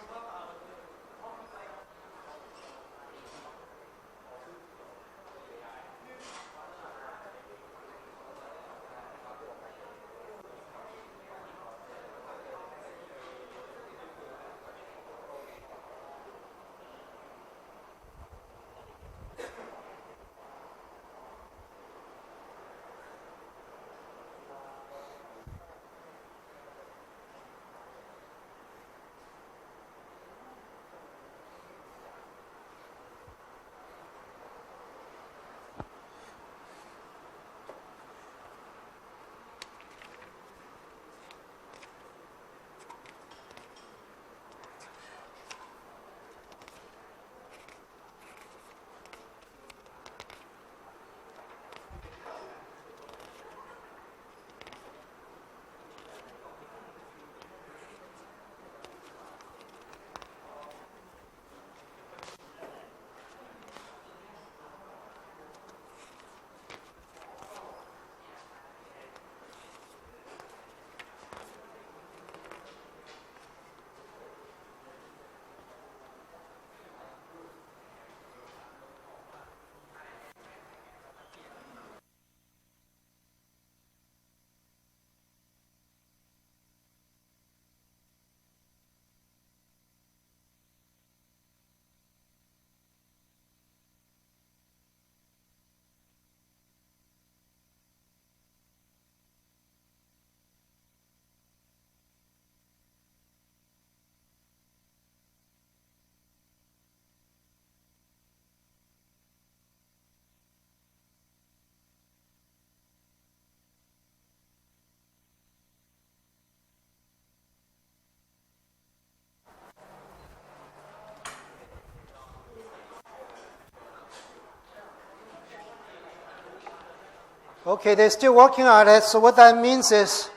Speaker 1: Okay, they're still working on it, so what that means is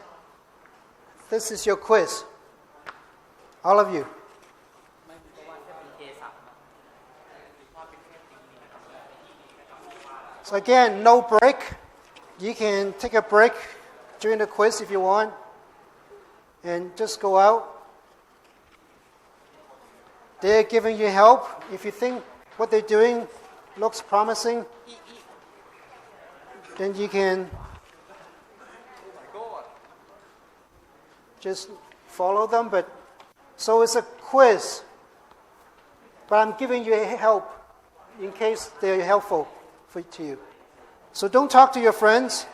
Speaker 1: this is your quiz. All of you. So again, no break. You can take a break during the quiz if you want, and just go out. They're giving you help. If you think what they're doing looks promising, then you can just follow them. But so it's a quiz, but I'm giving you help in case they're helpful to you. So don't talk to your friends.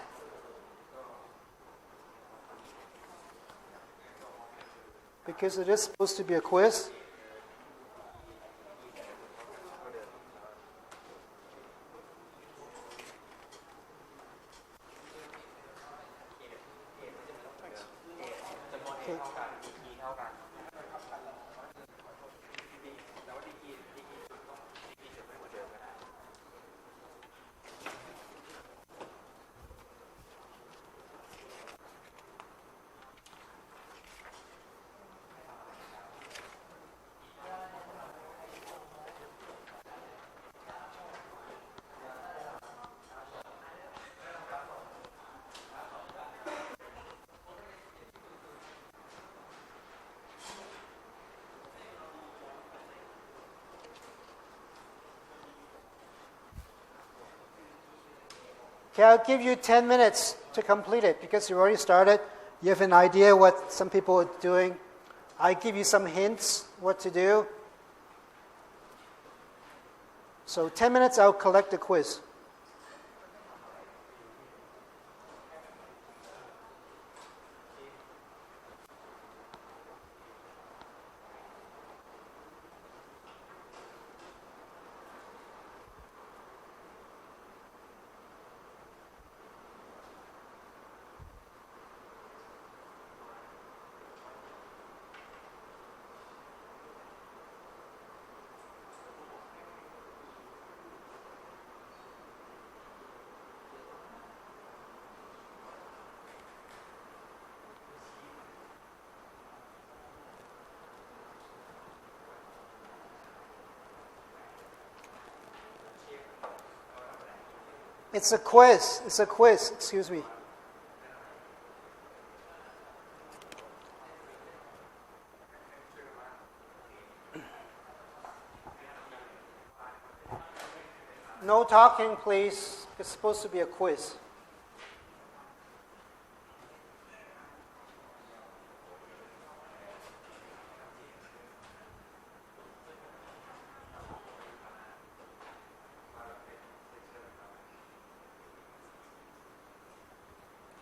Speaker 1: Because it is supposed to be a quiz. Okay, I'll give you 10 minutes to complete it because you already started. You have an idea what some people are doing. I give you some hints what to do. So 10 minutes, I'll collect the quiz. It's a quiz. It's a quiz. Excuse me. No talking, please. It's supposed to be a quiz.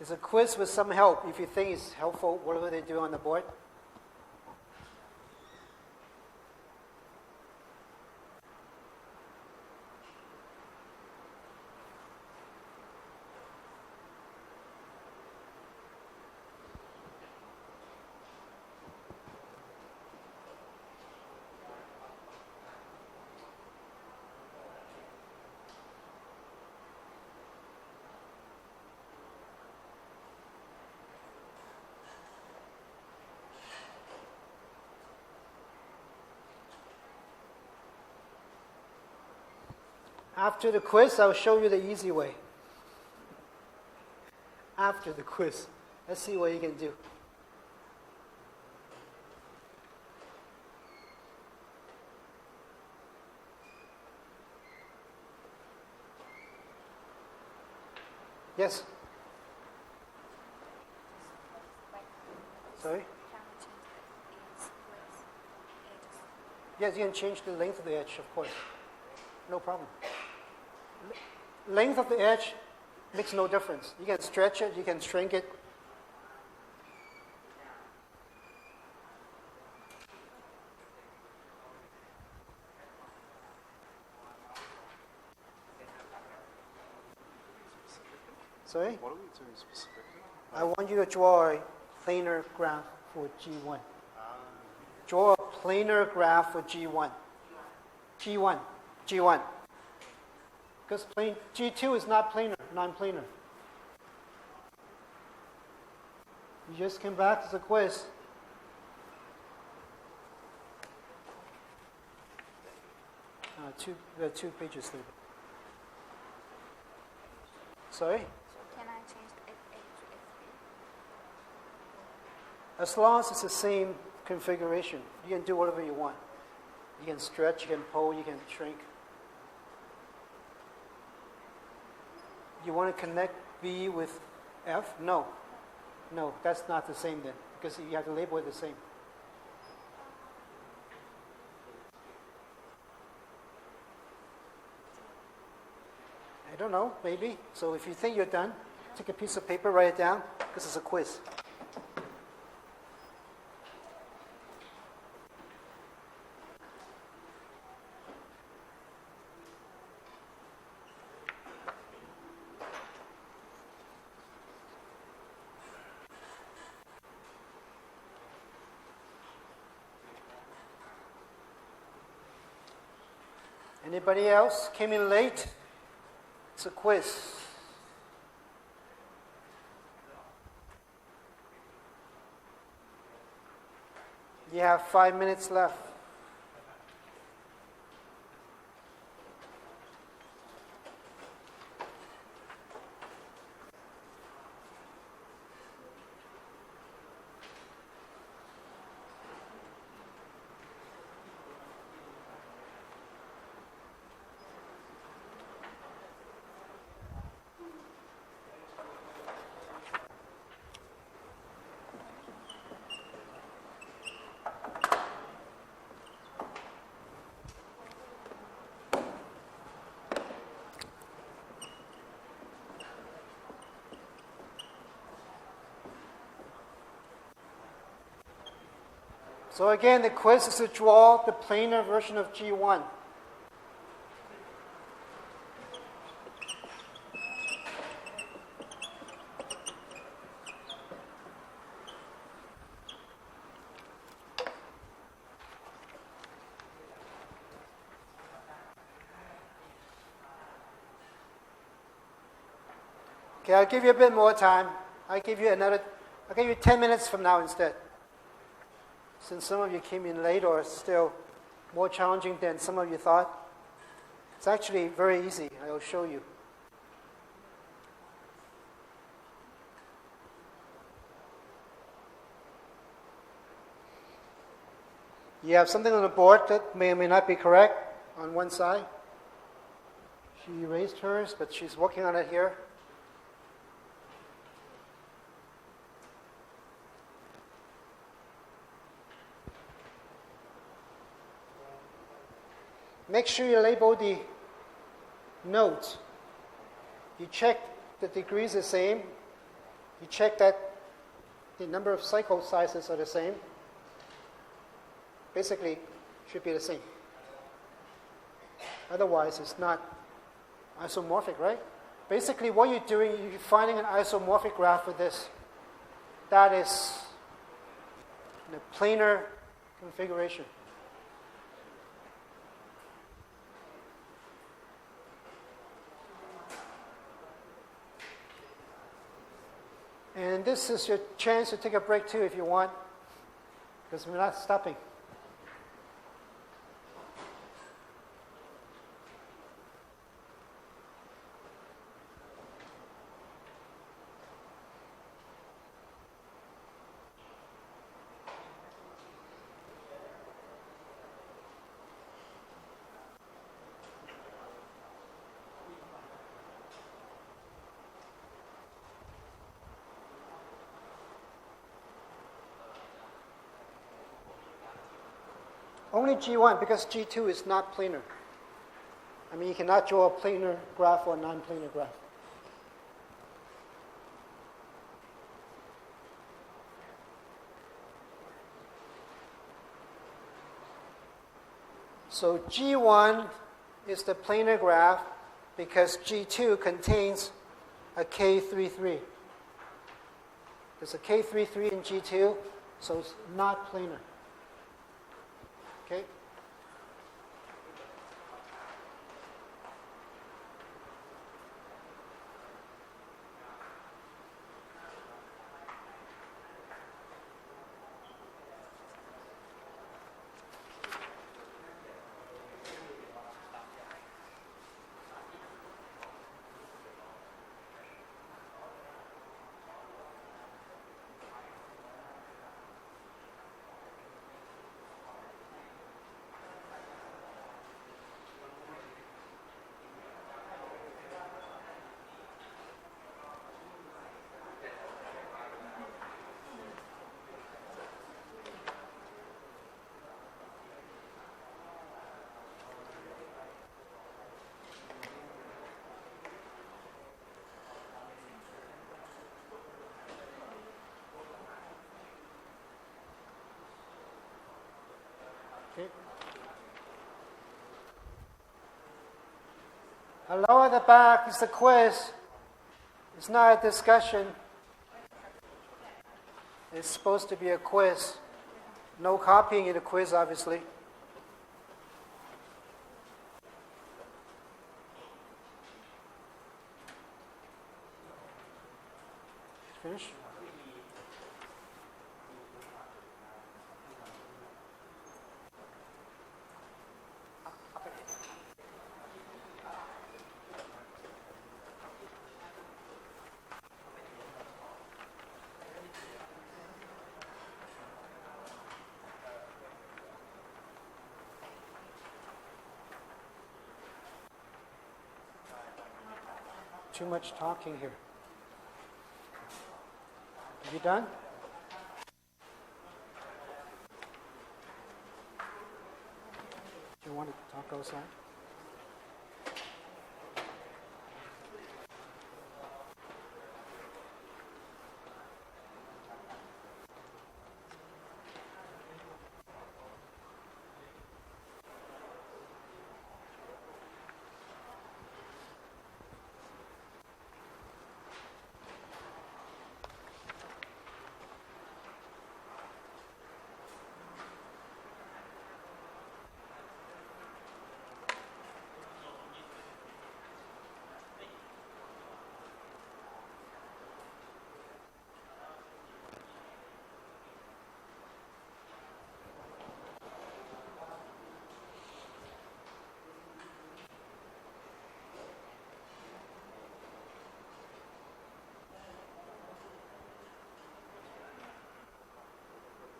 Speaker 1: It's a quiz with some help. If you think it's helpful, whatever they do on the board. After the quiz, I'll show you the easy way. After the quiz. Let's see what you can do. Yes? Sorry? Yes, you can change the length of the edge, of course. No problem. Length of the edge makes no difference. You can stretch it, you can shrink it. Sorry?
Speaker 3: What are we doing specifically?
Speaker 1: I want you to draw a planar graph for G1. Draw a planar graph for G1. G1. G1. Because G2 is not planar, non-planar. You just came back to the quiz. There are two pages there. Sorry?
Speaker 4: Can I change the FA to FB?
Speaker 1: As long as it's the same configuration, you can do whatever you want. You can stretch, you can pull, you can shrink. You want to connect B with F? No. No, that's not the same then, because you have to label it the same. I don't know, maybe. So if you think you're done, take a piece of paper, write it down, because it's a quiz. Anybody else came in late? It's a quiz. You have 5 minutes left. So again, the quiz is to draw the planar version of G1. Okay, I'll give you a bit more time. I'll give you 10 minutes from now instead. Since some of you came in late or still more challenging than some of you thought, it's actually very easy. I'll show you. You have something on the board that may or may not be correct on one side. She erased hers, but she's working on it here. Make sure you label the nodes. You check the degrees the same. You check that the number of cycle sizes are the same. Basically, should be the same. Otherwise, it's not isomorphic, right? Basically, what you're doing, you're finding an isomorphic graph with this. That is in a planar configuration. And this is your chance to take a break too if you want, because we're not stopping. Only G1, because G2 is not planar. I mean, you cannot draw a planar graph or a non-planar graph. So G1 is the planar graph because G2 contains a K33. There's a K33 in G2, so it's not planar. Okay? Okay. Hello at the back, it's a quiz. It's not a discussion. It's supposed to be a quiz. No copying in the quiz, obviously. Finish? Too much talking here. Are you done? Do you want to talk outside?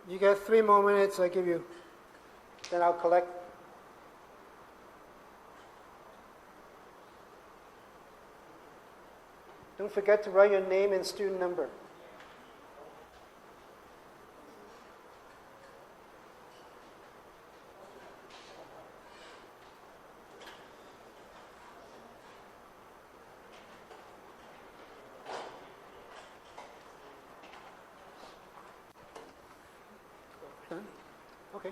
Speaker 1: You get 3 more minutes, I give you. Then I'll collect. Don't forget to write your name and student number. Done? Okay.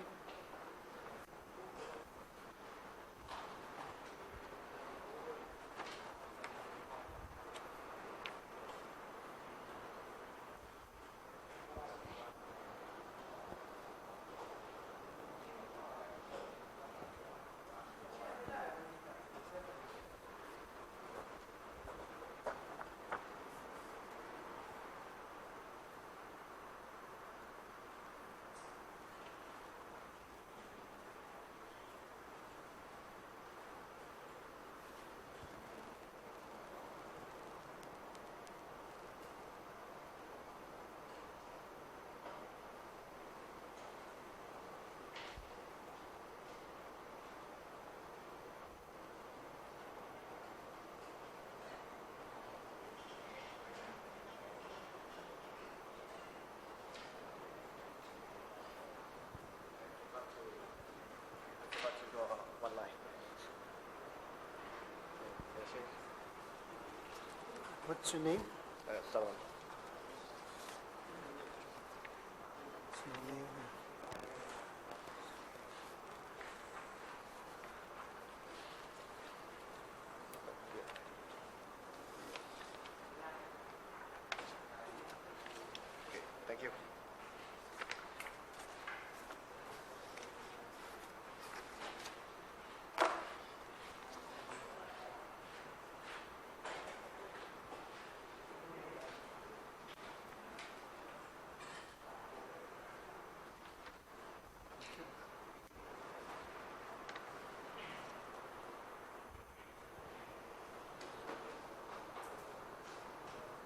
Speaker 1: What's your name?
Speaker 3: Someone.
Speaker 1: What's your name?
Speaker 3: Okay, thank you.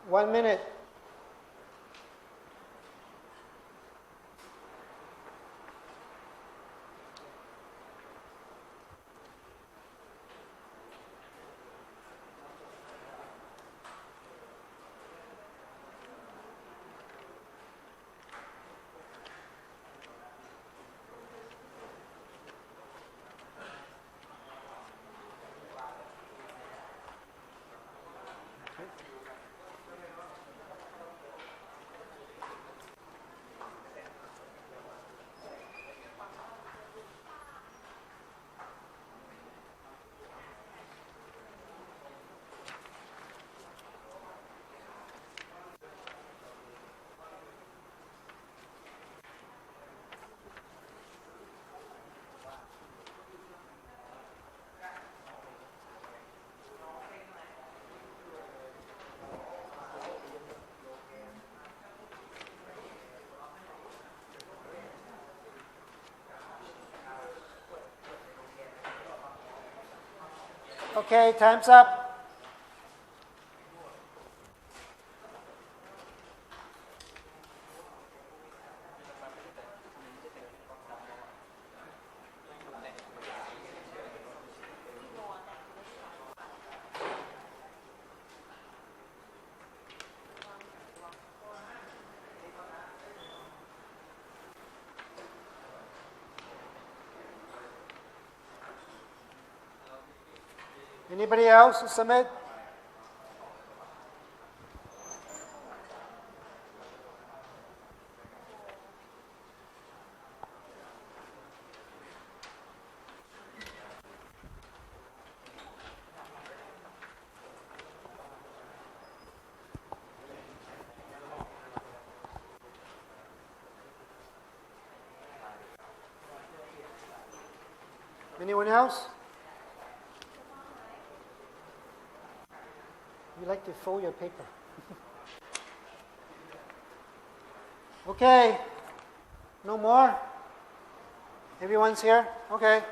Speaker 1: One minute. Okay, time's up. Anybody else to submit? Anyone else? You like to fold your paper. Okay. No more? Everyone's here? Okay.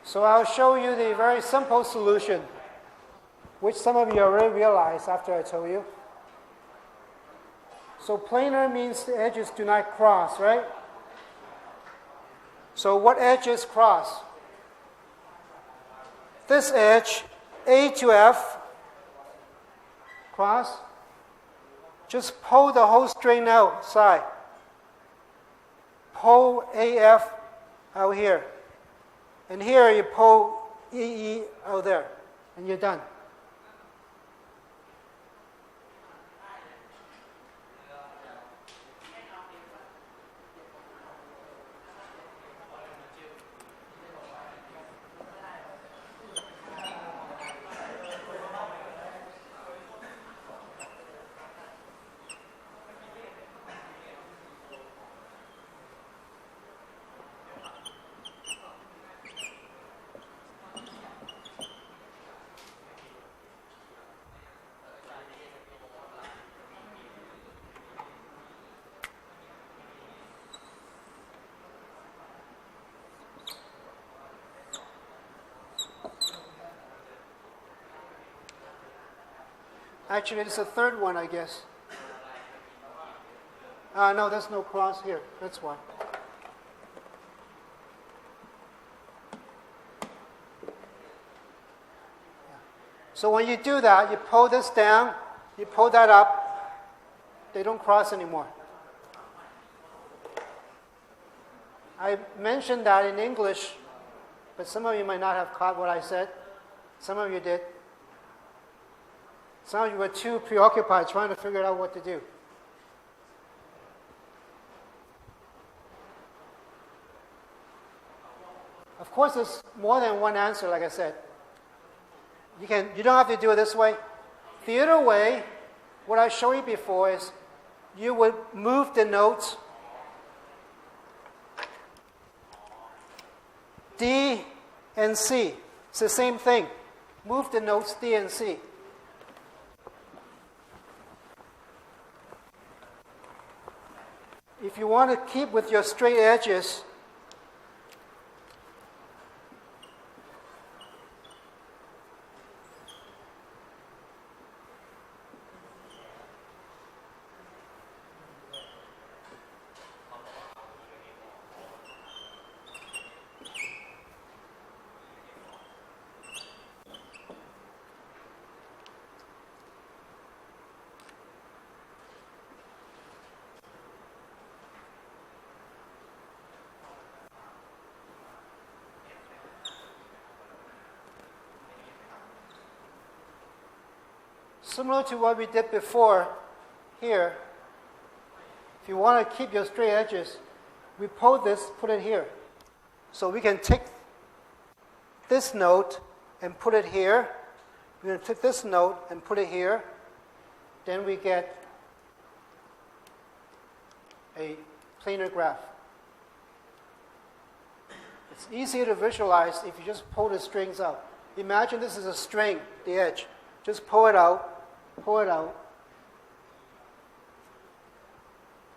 Speaker 1: So I'll show you the very simple solution. which some of you already realized after I told you. So planar means the edges do not cross, right? So what edges cross? This edge, A to F, cross. Just pull the whole string outside. Pull AF out here. And here you pull EE out there. And you're done. Actually, it's a third one, I guess. No, there's no cross here. That's why. So when you do that, you pull this down, you pull that up, they don't cross anymore. I mentioned that in English, but some of you might not have caught what I said. Some of you did. Some of you were too preoccupied trying to figure out what to do. Of course, there's more than one answer, like I said. You don't have to do it this way. The other way, what I showed you before is you would move the notes D and C. It's the same thing. Move the notes D and C. If you want to keep with your straight edges, similar to what we did before here, if you want to keep your straight edges, we pull this, put it here. So we can take this note and put it here. We're going to take this note and put it here. Then we get a planar graph. It's easier to visualize if you just pull the strings out. Imagine this is a string, the edge. Just pull it out. Pull it out.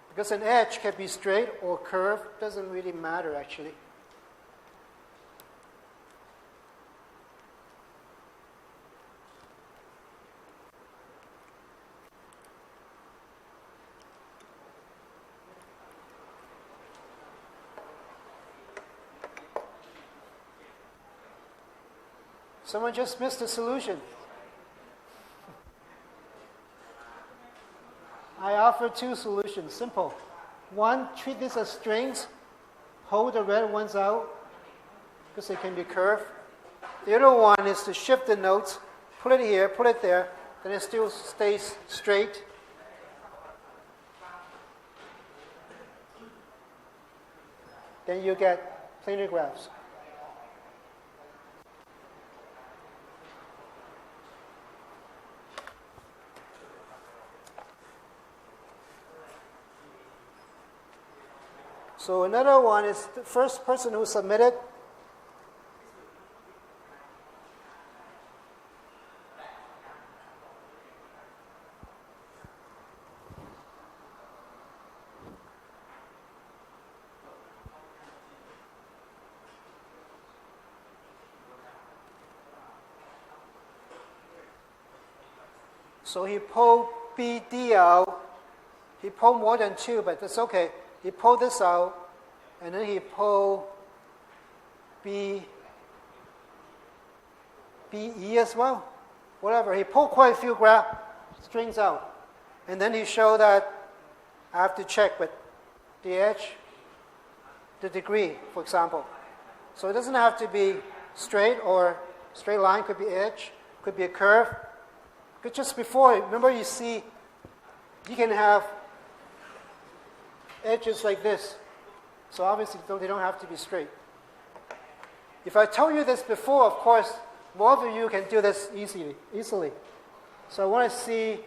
Speaker 1: Because an edge can be straight or curved, doesn't really matter actually. Someone just missed the solution. I offer two solutions, simple. One, treat this as strings, hold the red ones out, because they can be curved. The other one is to shift the notes, put it here, put it there, then it still stays straight. Then you get planar graphs. So another one is the first person who submitted. So he pulled BD out. He pulled more than 2, but that's okay. He pulled this out, and then he pulled BE as well. Whatever. He pulled quite a few graph strings out. And then he showed that I have to check with the edge, the degree, for example. So it doesn't have to be straight or straight line, could be edge, could be a curve. But just before, remember you see, you can have edges like this. So obviously they don't have to be straight. If I told you this before, of course, more of you can do this easily. So I want to see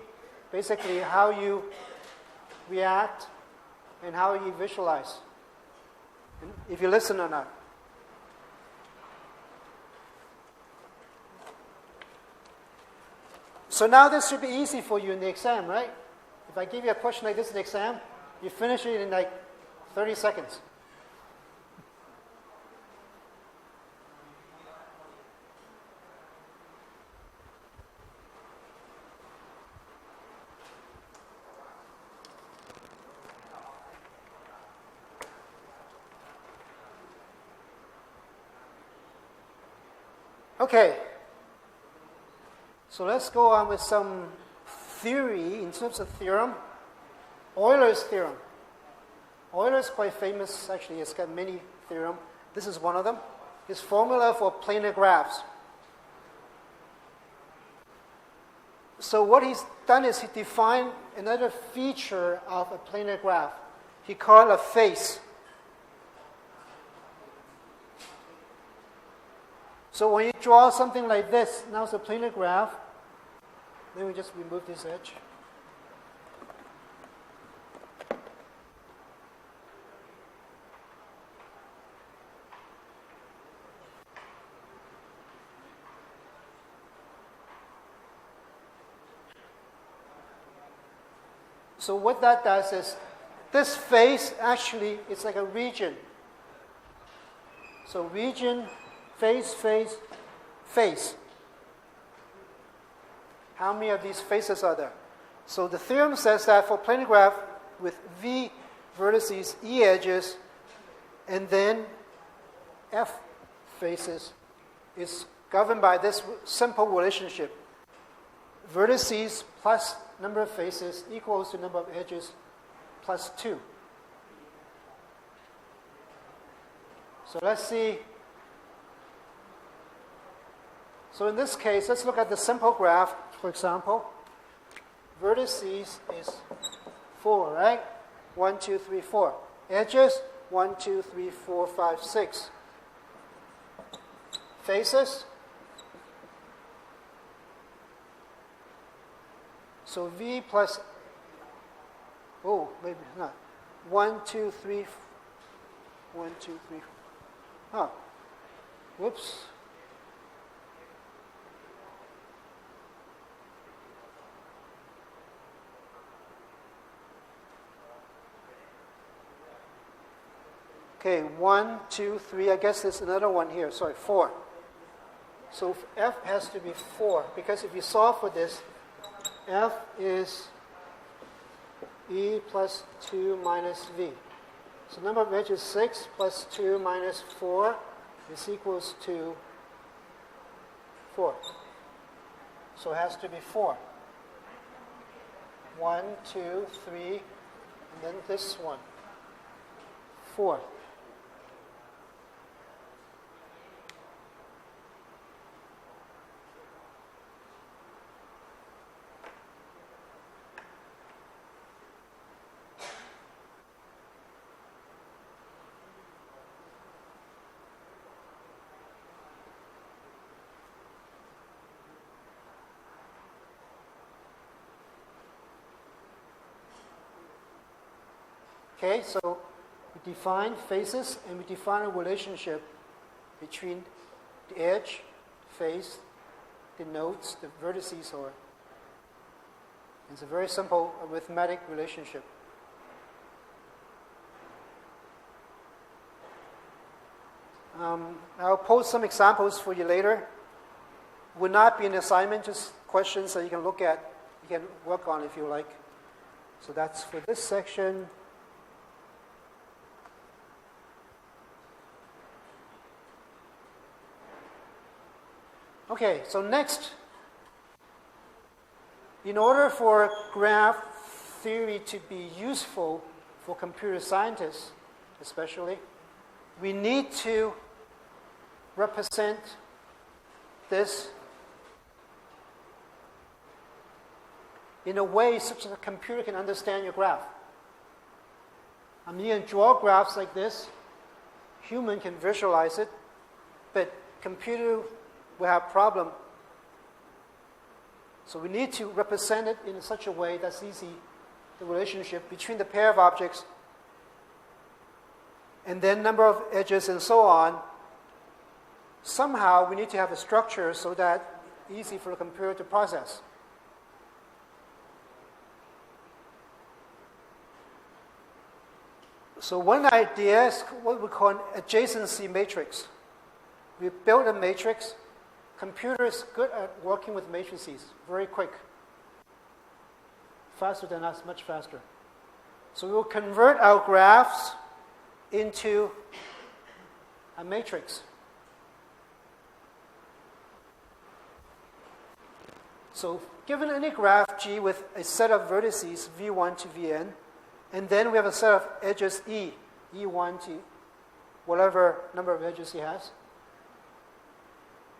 Speaker 1: basically how you react and how you visualize, and if you listen or not. So now this should be easy for you in the exam, right? If I give you a question like this in the exam, you finish it in like 30 seconds. Okay, so let's go on with some theory in terms of theorem. Euler's theorem. Euler's quite famous, actually. It's got many theorems. This is one of them. His formula for planar graphs. So what he's done is he defined another feature of a planar graph. He called it a face. So when you draw something like this, now it's a planar graph. Then we just remove this edge. So what that does is, this face actually is like a region. So region, face, face, face. How many of these faces are there? So the theorem says that for planar graph with V vertices, E edges, and then F faces is governed by this simple relationship. Vertices plus number of faces equals to number of edges plus 2. So let's see. So in this case, let's look at the simple graph, for example. Vertices is 4, right? 1, 2, 3, 4. Edges, 1, 2, 3, 4, 5, 6. Faces. So V plus, maybe not. 1, 2, 3, 1, 2, 3. Oh, whoops. Okay, 1, 2, 3. I guess there's another one here. Sorry, 4. So F has to be 4, because if you solve for this, F is E plus 2 minus V. So number of edges 6 plus 2 minus 4 is equals to 4. So it has to be 4. 1, 2, 3, and then this one. 4. Okay, so we define faces and we define a relationship between the edge, face, the nodes, the vertices, or it's a very simple arithmetic relationship. I'll post some examples for you later. Would not be an assignment, just questions that you can look at you can work on if you like. So that's for this section. Okay, so next, in order for graph theory to be useful for computer scientists especially, we need to represent this in a way such that a computer can understand your graph. I mean, you can draw graphs like this. Human can visualize it, but computer will have problem. So we need to represent it in such a way that's easy, the relationship between the pair of objects and then number of edges and so on. Somehow we need to have a structure so that easy for the computer to process. So one idea is what we call an adjacency matrix. We build a matrix. Computer is good at working with matrices, very quick. Faster than us, much faster. So we will convert our graphs into a matrix. So given any graph G with a set of vertices V1 to Vn, and then we have a set of edges E, E1 to whatever number of edges he has,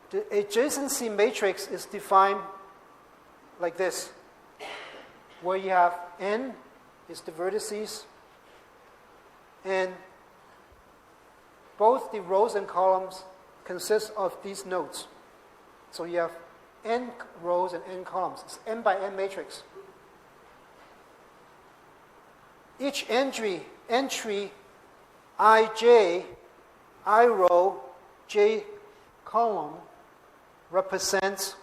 Speaker 1: the adjacency matrix is defined like this, where you have N is the vertices, and both the rows and columns consist of these nodes. So you have N rows and N columns. It's N by N matrix. Each entry ij, I row, j column represents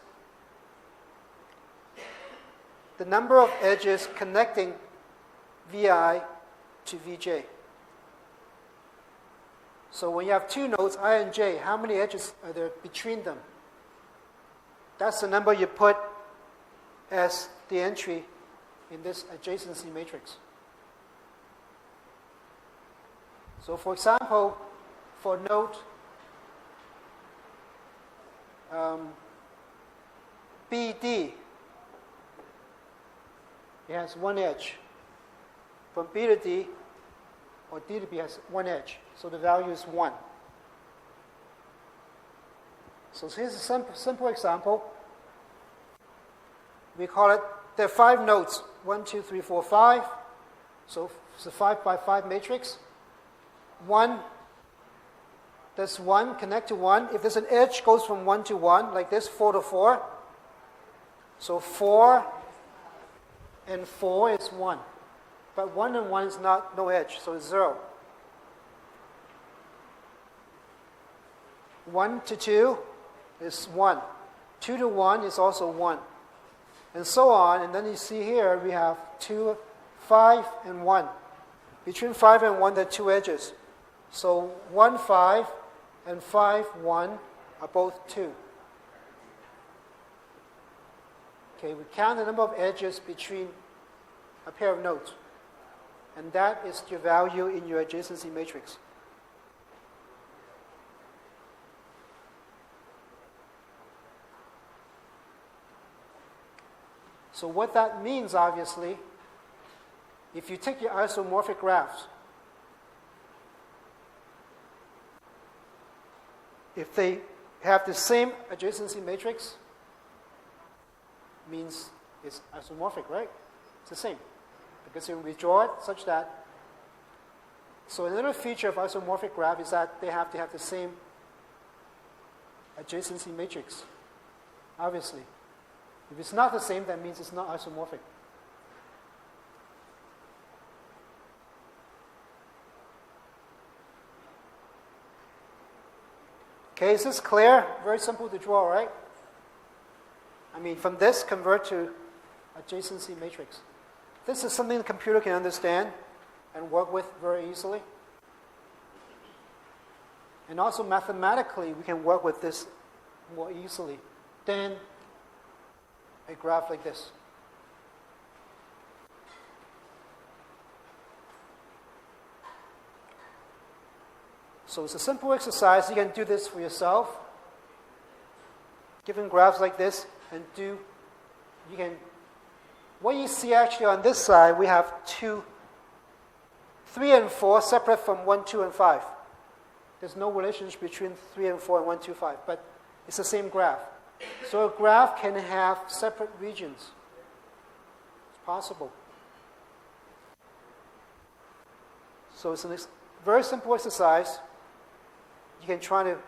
Speaker 1: the number of edges connecting Vi to Vj. So when you have two nodes, I and j, how many edges are there between them? That's the number you put as the entry in this adjacency matrix. So for example, for node BD, it has one edge. From B to D, or D to B has one edge. So the value is 1. So here's a simple example. We call it, there are 5 nodes, 1, 2, 3, 4, 5. So it's a 5 by 5 matrix. 1, there's 1, connect to 1. If there's an edge, goes from 1 to 1, like this, 4 to 4. So 4 and 4 is 1. But 1 and 1 is no edge, so it's 0. 1 to 2 is 1. 2 to 1 is also 1. And so on. And then you see here we have 2, 5, and 1. Between 5 and 1, there are 2 edges. So 1, 5, and 5, 1 are both 2. Okay, we count the number of edges between a pair of nodes. And that is your value in your adjacency matrix. So what that means, obviously, if you take your isomorphic graphs, if they have the same adjacency matrix, means it's isomorphic, right? It's the same. Because we draw it such that, so another feature of isomorphic graph is that they have to have the same adjacency matrix, obviously. If it's not the same, that means it's not isomorphic. Okay, is this clear? Very simple to draw, right? I mean, from this, convert to adjacency matrix. This is something the computer can understand and work with very easily. And also mathematically, we can work with this more easily than a graph like this. So it's a simple exercise. You can do this for yourself. Given graphs like this, and what you see actually on this side, we have 3 and 4 separate from 1, 2, and 5. There's no relationship between 3 and 4 and 1, 2, 5, but it's the same graph. So a graph can have separate regions. It's possible. So it's a very simple exercise. You can try to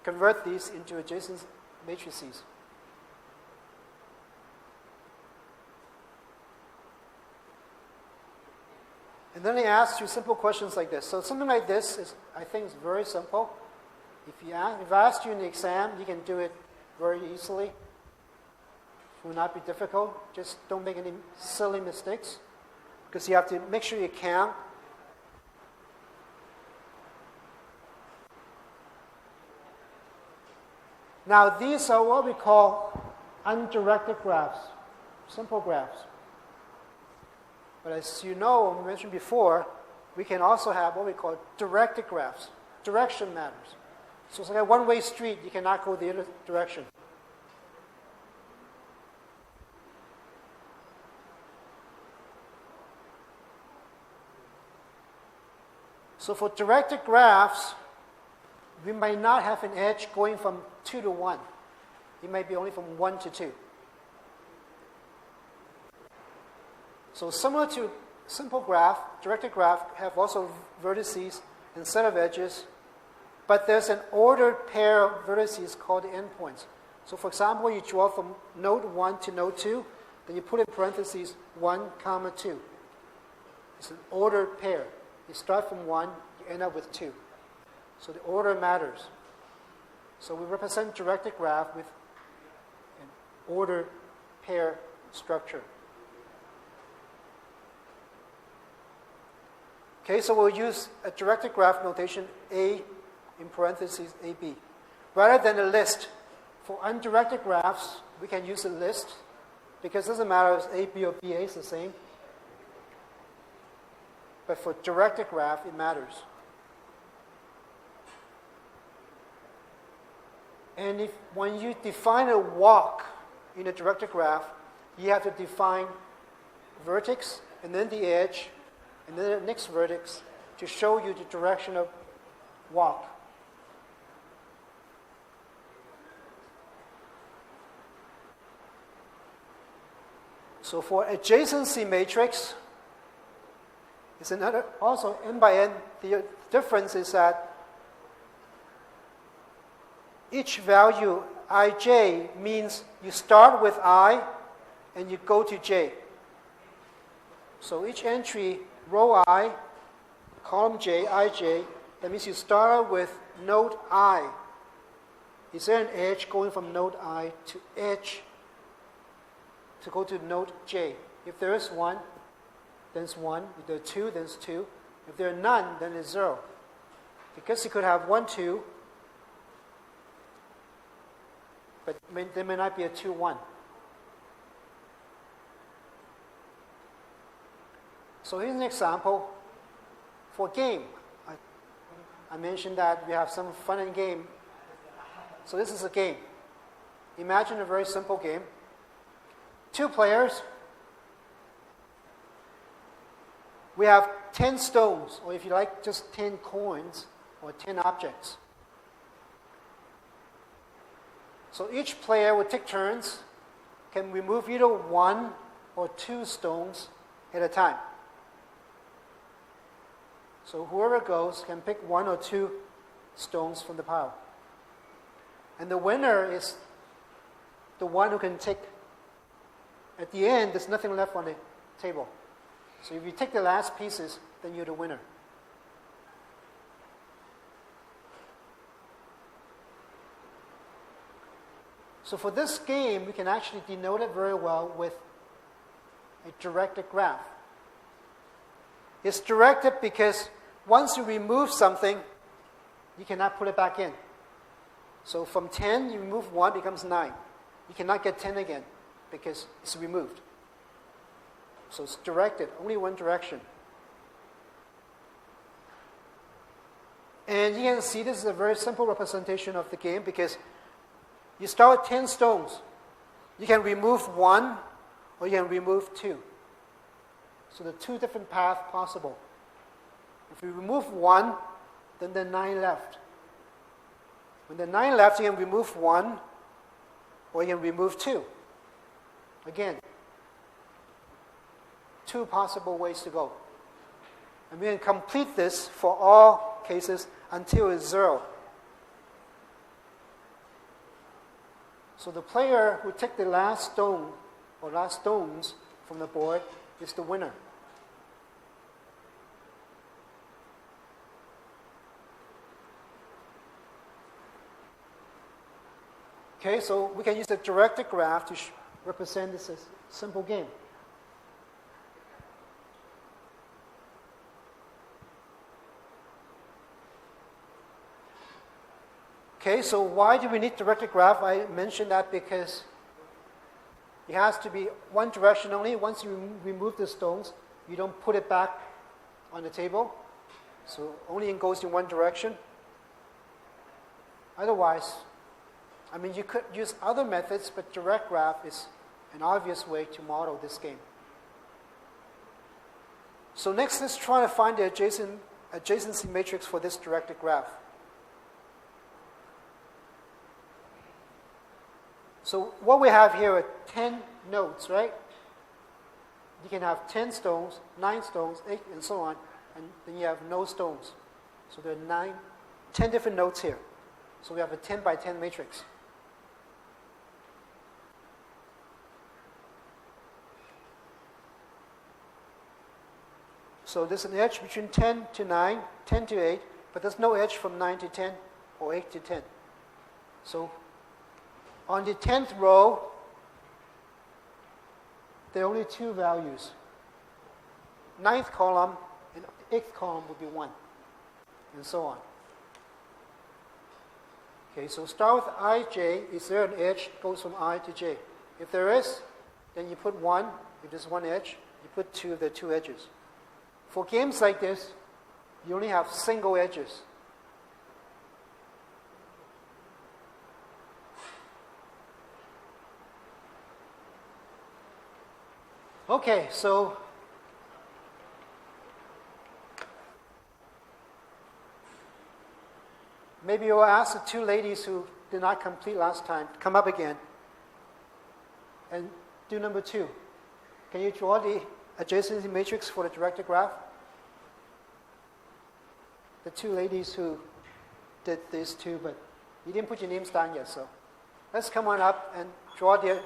Speaker 1: convert these into adjacent matrices. And then they ask you simple questions like this. So something like this is, I think, is very simple. If I asked you in the exam, you can do it very easily. It will not be difficult. Just don't make any silly mistakes, because you have to make sure you count. Now, these are what we call undirected graphs, simple graphs. But as you know, we mentioned before, we can also have what we call directed graphs. Direction matters. So it's like a one-way street. You cannot go the other direction. So for directed graphs, we might not have an edge going from 2 to 1. It might be only from 1 to 2. So similar to simple graph, directed graph have also vertices and set of edges, but there's an ordered pair of vertices called endpoints. So for example, you draw from node 1 to node 2, then you put in parentheses 1, 2. It's an ordered pair. You start from 1, you end up with 2. So the order matters. So we represent directed graph with an ordered pair structure. Okay, so we'll use a directed graph notation A in parentheses AB. Rather than a list, for undirected graphs, we can use a list, because it doesn't matter if AB or BA is the same. But for directed graph, it matters. And when you define a walk in a directed graph, you have to define vertex, and then the edge, and then the next vertex to show you the direction of walk. So for adjacency matrix, it's another, also n by n. The difference is that each value ij means you start with I and you go to j. So each entry, row I, column j, ij, that means you start with node I. Is there an edge going from node I to edge to go to node j? If there is one, then it's 1. If there are 2, then it's 2. If there are none, then it's 0. Because you could have 1, 2, but there may not be a 2, 1. So here's an example for a game. I mentioned that we have some fun and game. So this is a game. Imagine a very simple game. 2 players. We have 10 stones, or if you like, just 10 coins, or 10 objects. So each player will take turns, can remove either 1 or 2 stones at a time. So whoever goes can pick 1 or 2 stones from the pile. And the winner is the one who can take, at the end, there's nothing left on the table. So if you take the last pieces, then you're the winner. So for this game, we can actually denote it very well with a directed graph. It's directed because once you remove something, you cannot put it back in. So from 10, you remove 1, becomes 9. You cannot get 10 again because it's removed. So it's directed, only one direction. And you can see this is a very simple representation of the game because you start with 10 stones. You can remove 1 or you can remove 2. So there are 2 different paths possible. If you remove 1, then there are 9 left. When there are 9 left, you can remove 1 or you can remove 2. Again, 2 possible ways to go. And we can complete this for all cases until it's 0. So the player who takes the last stone or last stones from the board is the winner. Okay, so we can use a directed graph to represent this as a simple game. Okay, so why do we need directed graph? I mentioned that because it has to be one direction only. Once you remove the stones, you don't put it back on the table. So only it goes in one direction. Otherwise, I mean, you could use other methods, but direct graph is an obvious way to model this game. So next, let's try to find the adjacency matrix for this directed graph. So what we have here are 10 nodes, right? You can have 10 stones, 9 stones, 8, and so on, and then you have no stones. So there are 10 different nodes here. So we have a 10 by 10 matrix. So there's an edge between 10 to 9, 10 to 8, but there's no edge from 9 to 10 or 8 to 10. So on the 10th row, there are only 2 values. 9th column and 8th column would be 1, and so on. Okay, so start with ij. Is there an edge that goes from I to j? If there is, then you put 1. If there's 1 edge, you put 2 if there are 2 edges. For games like this, you only have single edges. Okay, so maybe you'll ask the 2 ladies who did not complete last time to come up again and do number 2. Can you draw the adjacency matrix for the directed graph? The 2 ladies who did this too, but you didn't put your names down yet, so let's come on up and draw the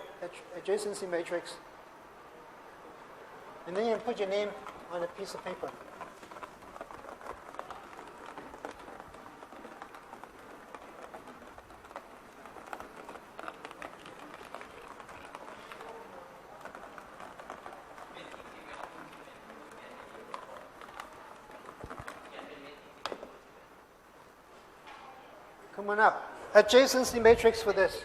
Speaker 1: adjacency matrix. And then you can put your name on a piece of paper. Come on up. Adjacency matrix for this.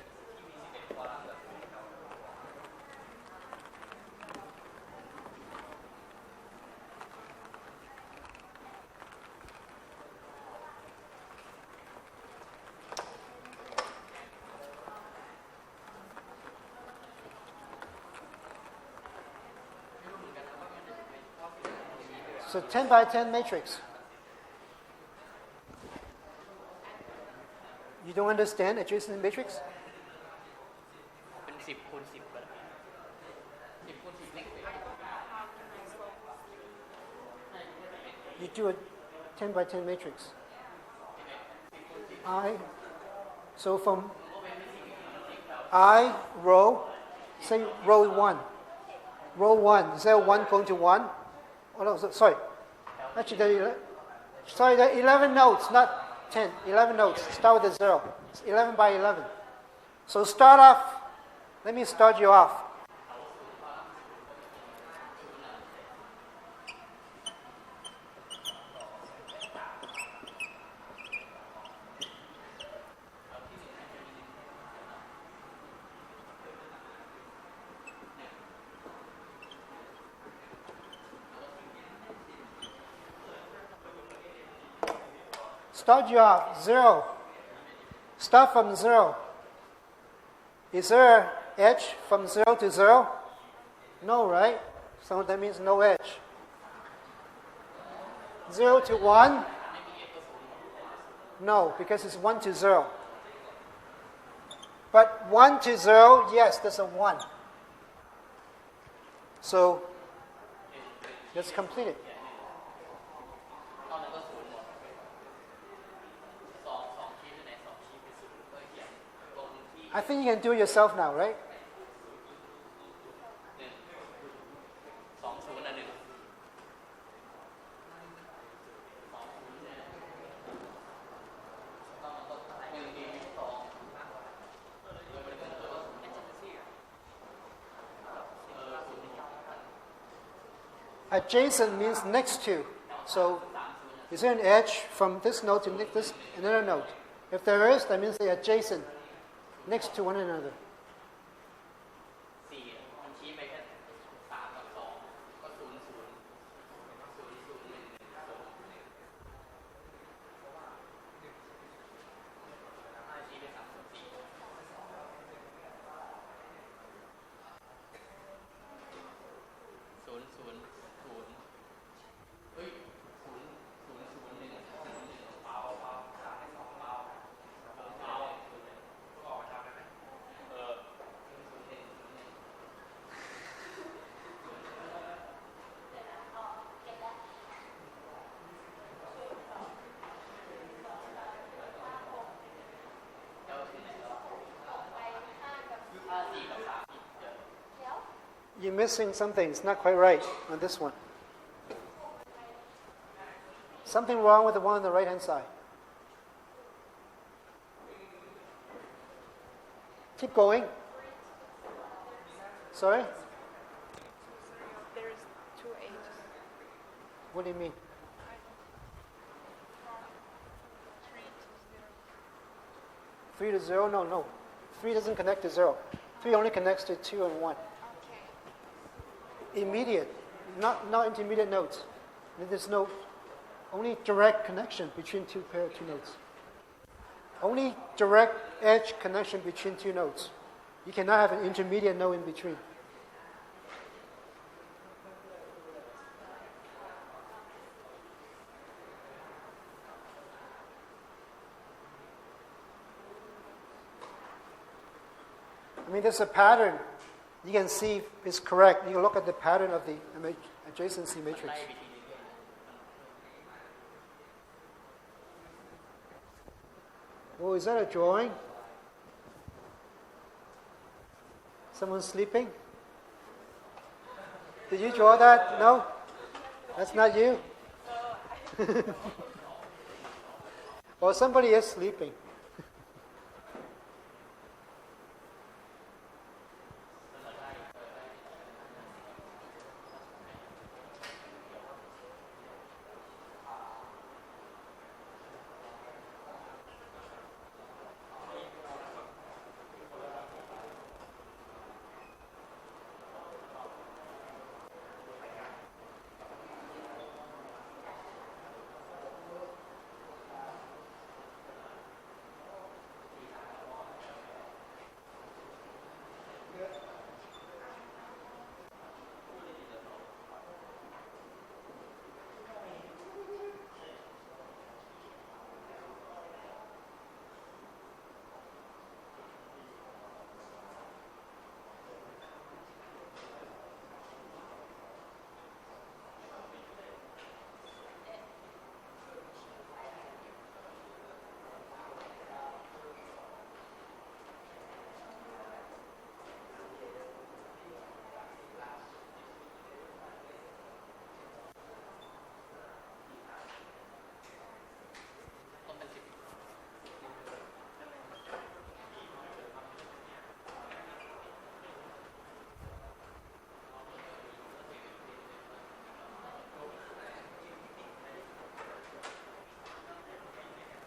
Speaker 1: So 10 by 10 matrix. You don't understand adjacency matrix?
Speaker 2: เป็น10 คูณ 10 ก็ได้10 คูณ 10
Speaker 1: You do a 10 by 10 matrix. So from I row, say row 1. Row 1, is there 1 going to 1? Oh no, sorry. Actually, there are 11 nodes, not 10. 11 nodes. Start with a 0. It's 11 by 11. So start off. Let me start you off. Start you off, 0. Start from 0. Is there an edge from 0 to 0? No, right? So that means no edge. 0 to 1? No, because it's 1 to 0. But 1 to 0, yes, there's a 1. So let's complete it. I think you can do it yourself now, right? Adjacent means next to. So is there an edge from this node to this another node? If there is, that means they're adjacent, next to one another. You're missing something. It's not quite right on this one. Something wrong with the one on the right-hand side. Keep going. Sorry?
Speaker 4: There's 2 H's.
Speaker 1: What do you mean?
Speaker 4: From 3 to 0.
Speaker 1: 3 to 0? No. 3 doesn't connect to 0. 3 only connects to 2 and 1.
Speaker 4: Okay.
Speaker 1: Immediate, not intermediate nodes. There's no only direct connection between two nodes. Only direct edge connection between two nodes. You cannot have an intermediate node in between. I mean, there's a pattern. You can see if it's correct. You can look at the pattern of the adjacency matrix. Oh, is that a drawing? Someone sleeping? Did you draw that? No? That's not you? Well, somebody is sleeping.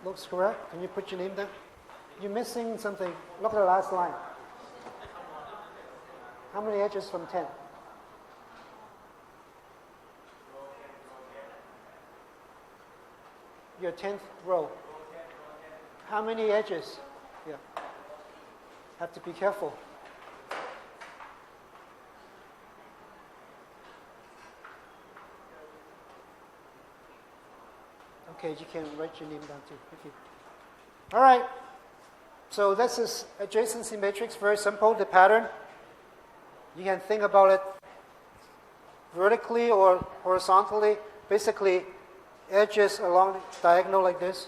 Speaker 1: Looks correct. Can you put your name down? You're missing something. Look at the last line. How many edges from 10? your 10th row. How many edges? Yeah. Have to be careful. Okay, you can write your name down too. Thank you. All right. So this is adjacency matrix, very simple, the pattern. You can think about it vertically or horizontally. Basically, edges along the diagonal like this.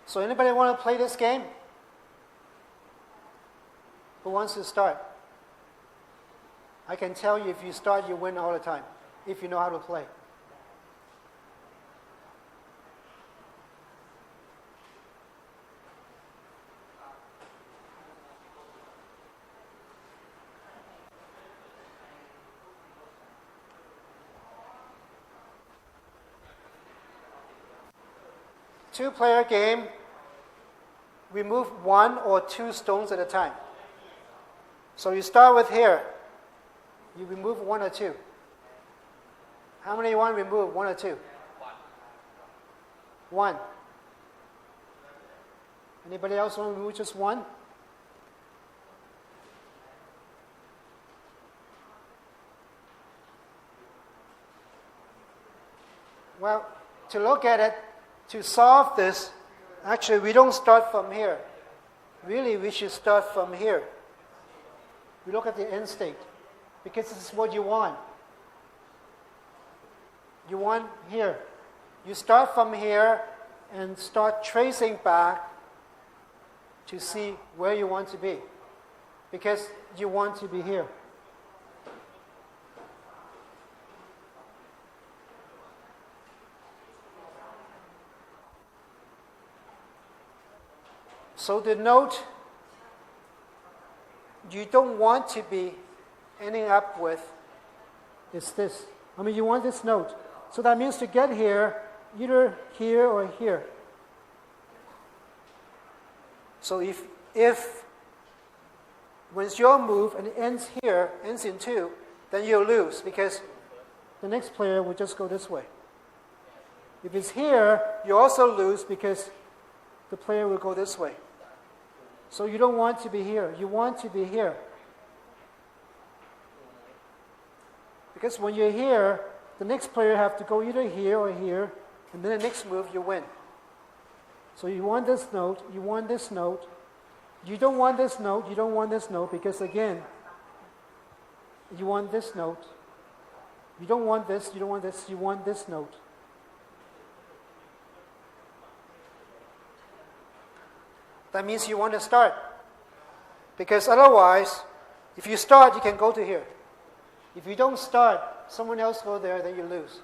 Speaker 1: So anybody want to play this game? Who wants to start? I can tell you if you start, you win all the time, if you know how to play. Two-player game. We move one or two stones at a time. So you start with here. You remove one or two. How many you want to remove? One or two? One. Anybody else want to remove just one? Well, to look at it, to solve this, actually we don't start from here. Really, we should start from here. We look at the end state, because this is what you want. You want here. You start from here and start tracing back to see where you want to be, because you want to be here. So the note you don't want to be ending up with is this. I mean, you want this note. So that means to get here, either here or here. So if when it's your move and it ends here, ends in 2, then you'll lose because the next player will just go this way. If it's here, you also lose because the player will go this way. So you don't want to be here. You want to be here. Because when you're here, the next player have to go either here or here, and then the next move you win. So you want this note, you want this note. You don't want this note, you don't want this note, because again, you want this note. You don't want this, you don't want this, you want this note. That means you want to start. Because otherwise, if you start, you can go to here. If you don't start, someone else go there, then you lose.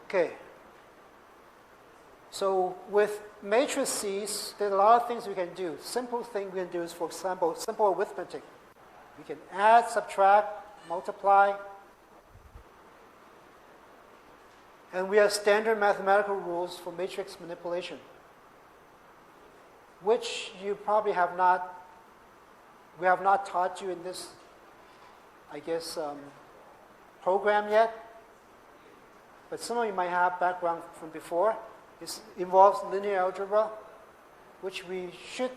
Speaker 1: Okay. So with matrices, there are a lot of things we can do. Simple thing we can do is, for example, simple arithmetic. We can add, subtract, multiply. And we have standard mathematical rules for matrix manipulation, which you probably have not, we have not taught you in this, I guess, program yet. But some of you might have background from before. It involves linear algebra, which we should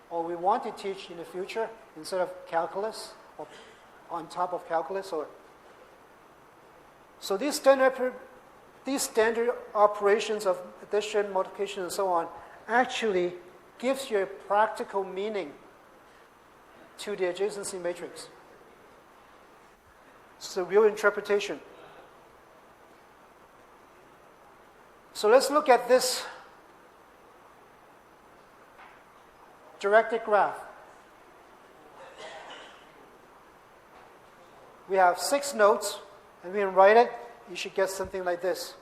Speaker 1: or we want to teach in the future instead of calculus or on top of calculus. So these standard operations of addition, multiplication, and so on actually gives you a practical meaning to the adjacency matrix. It's a real interpretation. So let's look at this directed graph. We have 6 nodes, and we can write it. You should get something like this.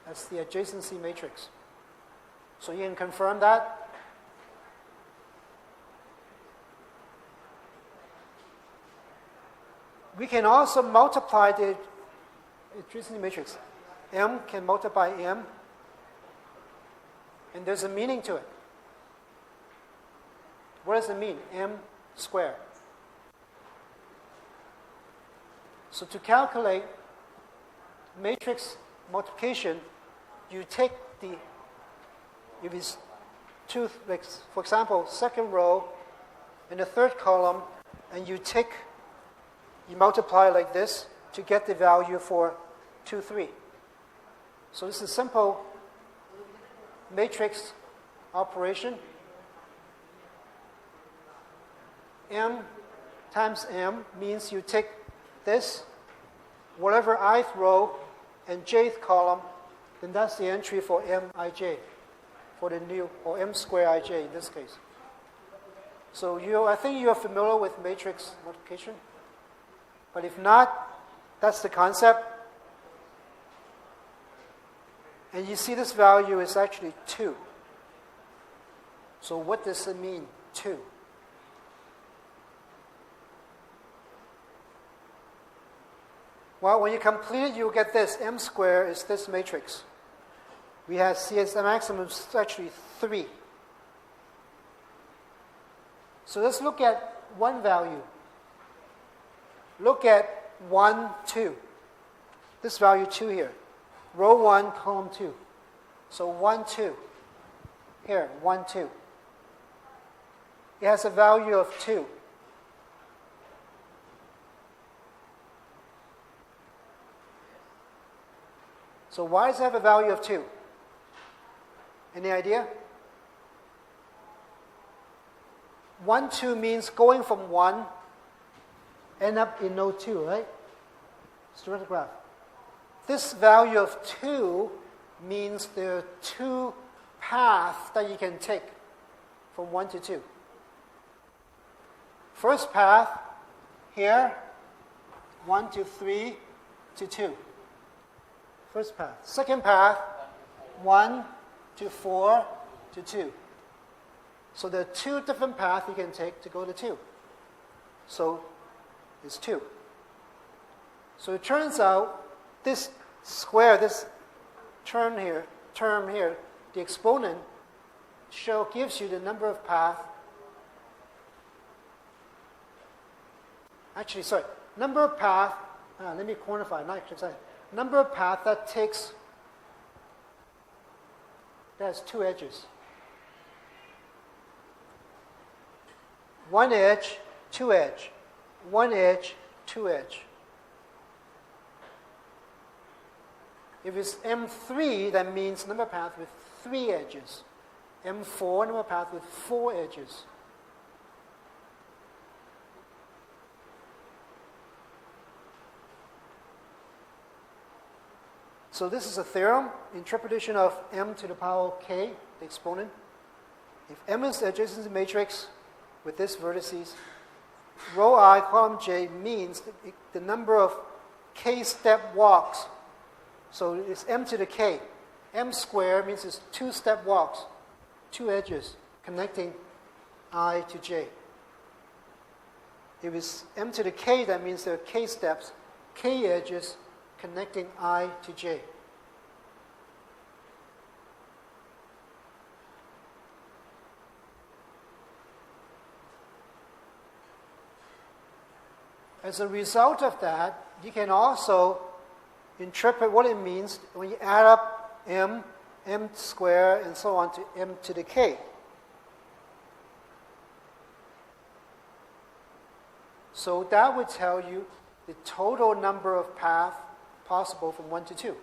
Speaker 1: That's the adjacency matrix. So you can confirm that. We can also multiply the intrinsic matrix. M can multiply M, and there's a meaning to it. What does it mean? M squared. So to calculate matrix multiplication, you take if it's two, like for example, second row and the third column, and you multiply like this to get the value for 2, 3. So this is a simple matrix operation. M times M means you take this, whatever ith row and jth column, then that's the entry for Mij, for the new, or M square Ij in this case. So I think you're familiar with matrix multiplication. But if not, that's the concept. And you see this value is actually 2. So what does it mean, 2? Well, when you complete it, you'll get this. M squared is this matrix. We have CSC maximum is actually 3. So let's look at one value. Look at 1, 2. This value 2 here. Row 1, column 2. So 1, 2. Here, 1, 2. It has a value of 2. So why does it have a value of 2? Any idea? 1, 2 means going from 1, end up in node 2, right? Straight graph. This value of 2 means there are 2 paths that you can take from 1 to 2. First path, here, 1 to 3 to 2. First path. Second path, 1 to 4 to 2. So there are 2 different paths you can take to go to 2. So it's 2. So it turns out this square, this term here, the exponent gives you the number of paths. Actually, sorry, number of paths. Let me quantify. Not actually, number of paths that has 2 edges. 1 edge, 2 edge. 1 edge, 2 edge. If it's M3, that means number of paths with 3 edges. M4, number of paths with 4 edges. So this is a theorem, interpretation of m to the power k, the exponent. If m is the adjacency matrix with this vertices, row I, column j means the number of k step walks. So it's m to the k. M squared means it's 2 step walks, 2 edges connecting I to j. If it's m to the k, that means there are k steps, k edges connecting I to j. As a result of that, you can also interpret what it means when you add up m squared, and so on to m to the k. So that would tell you the total number of paths possible from 1 to 2.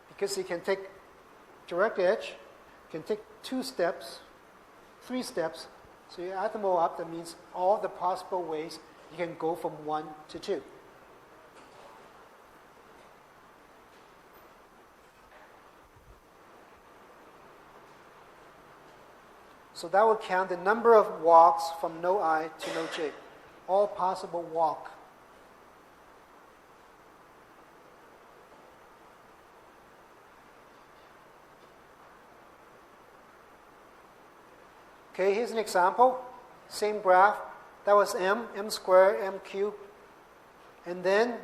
Speaker 1: Because you can take direct edge, you can take 2 steps, 3 steps, so you add them all up, that means all the possible ways you can go from 1 to 2. So that will count the number of walks from node I to node j, all possible walk. Okay, here's an example. Same graph. That was m squared, m cubed, And then,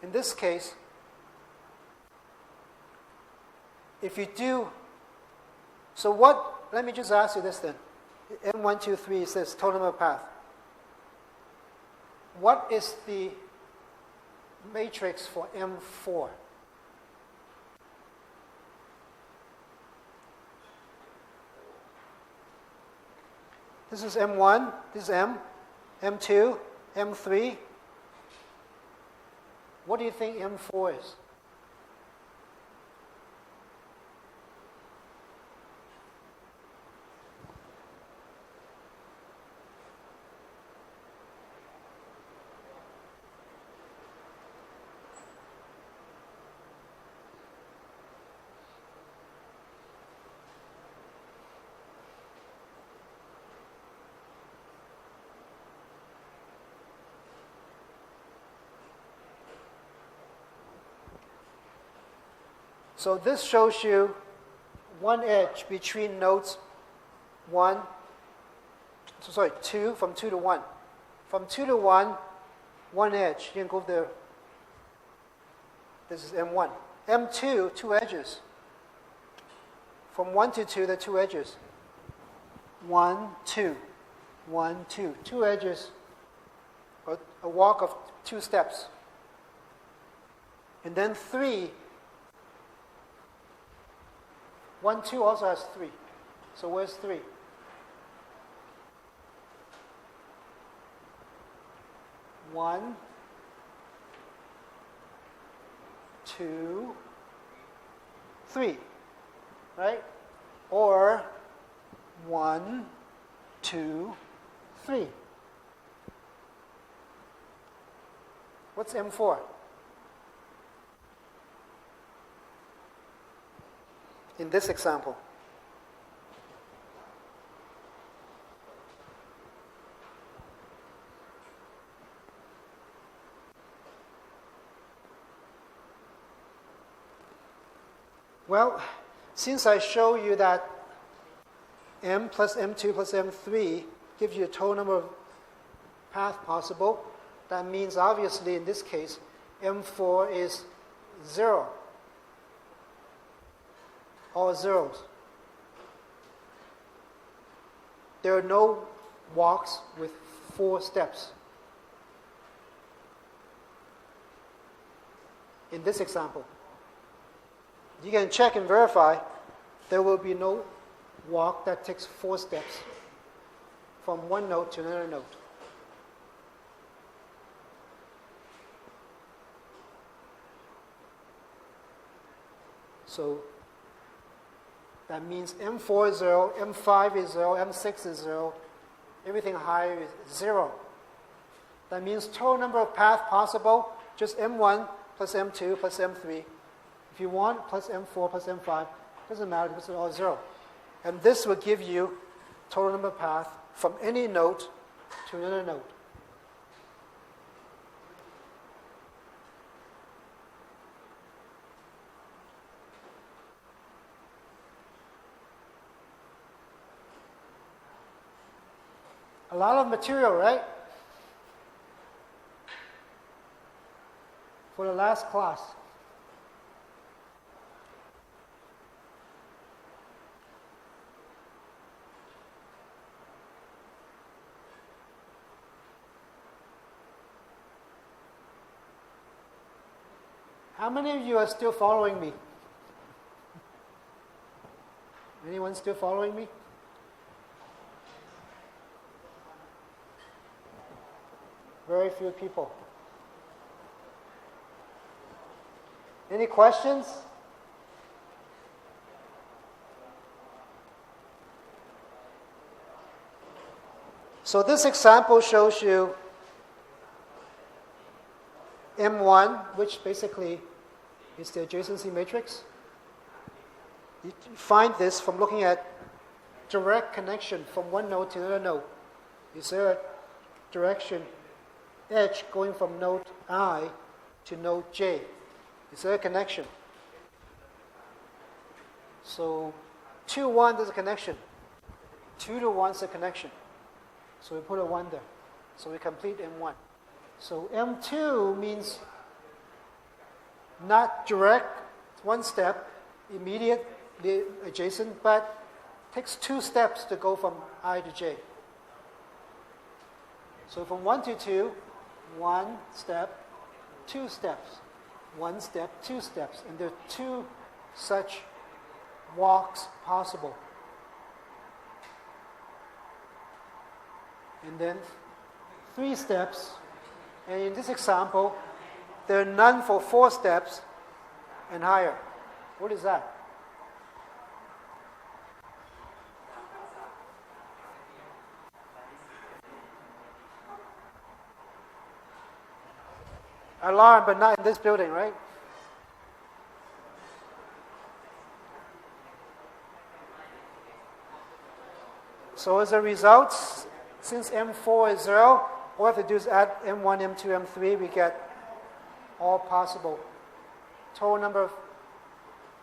Speaker 1: in this case, if you do, so what, let me just ask you this then. M1, 2, 3 says total number of path. What is the matrix for M4? This is M1, this is M, M2, M3. What do you think M4 is? So this shows you one edge between nodes 2, from 2 to 1. From 2 to 1, one edge. You can go there. This is M1. M2, two edges. From 1 to 2, there are two edges. 1, 2. 1, 2. Two edges, a walk of 2 steps. And then 3. 1, 2 also has 3. So where's 3? One, 2, 3, right? Or 1, 2, 3. What's M4? In this example. Well, since I show you that M plus M2 plus M3 gives you a total number of paths possible, that means obviously in this case, M4 is 0. All zeros. There are no walks with 4 steps. In this example, you can check and verify there will be no walk that takes 4 steps from one node to another node. So that means M4 is 0, M5 is 0, M6 is 0, everything higher is 0. That means total number of paths possible, just M1 plus M2 plus M3. If you want, plus M4 plus M5, doesn't matter because it's all 0. And this will give you total number of paths from any node to another node. A lot of material, right? For the last class. How many of you are still following me? Anyone still following me? Very few people. Any questions? So this example shows you M1, which basically is the adjacency matrix. You find this from looking at direct connection from one node to another node. Is there a direction edge going from node I to node J? Is there a connection? So 2, 1, there's a connection. 2 to 1 is a connection. So we put a 1 there. So we complete M1. So M2 means not direct, one step, immediately adjacent, but takes 2 steps to go from I to j. So from 1 to 2, 1 step, 2 steps, 1 step, 2 steps. And there are 2 such walks possible. And then 3 steps. And in this example, there are none for 4 steps and higher. What is that? Alarm, but not in this building, right? So as a result, since M4 is 0, all we have to do is add M1, M2, M3. We get all possible. Total number of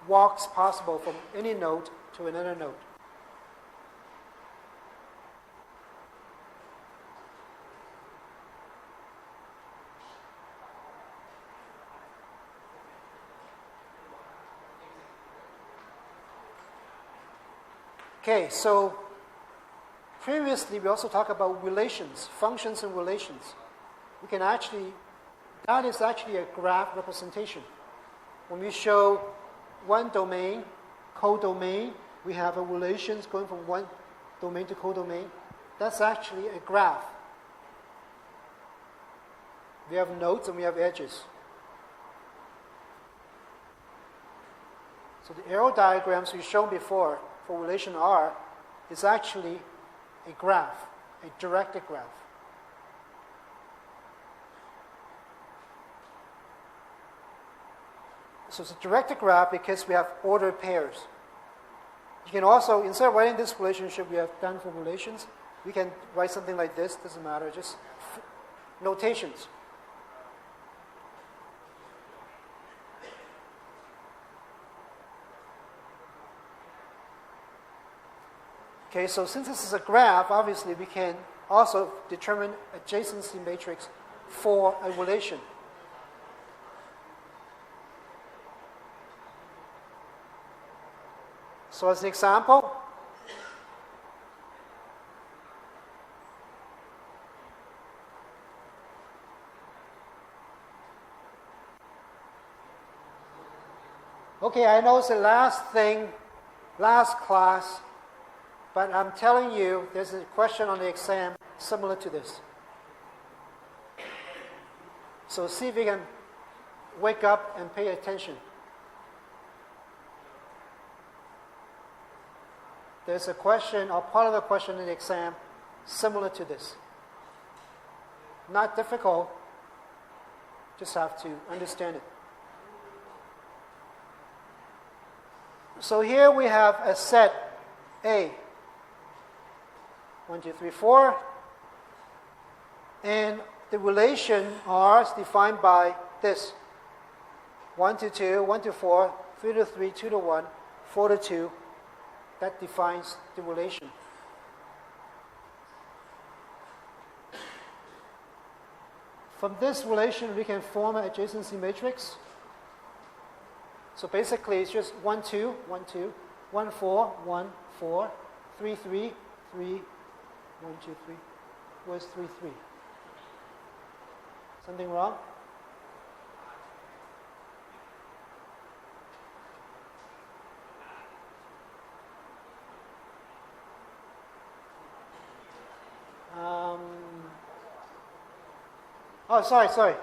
Speaker 1: walks possible from any node to another node. Okay, so previously we also talked about relations, functions and relations. We can actually, that is actually a graph representation. When we show one domain, codomain, we have a relations going from one domain to codomain. That's actually a graph. We have nodes and we have edges. So the arrow diagrams we've shown before for relation R is actually a graph, a directed graph. So it's a directed graph because we have ordered pairs. You can also, instead of writing this relationship we have done for relations, we can write something like this, doesn't matter, just notations. Okay, so since this is a graph, obviously we can also determine adjacency matrix for a relation. So as an example, okay, I know it's the last class, but I'm telling you, there's a question on the exam similar to this. So see if you can wake up and pay attention. There's a question, or part of the question in the exam, similar to this. Not difficult, just have to understand it. So here we have a set A. 1, 2, 3, 4. And the relation R is defined by this. 1 to 2, 1 to 4, 3 to 3, 2 to 1, 4 to 2. That defines the relation. From this relation, we can form an adjacency matrix. So basically, it's just 1, 2, 1, 2, 1, 4, 1, 4, 3, 3, 3, 1, 2, 3. Where's 3, 3? Something wrong? Oh, sorry.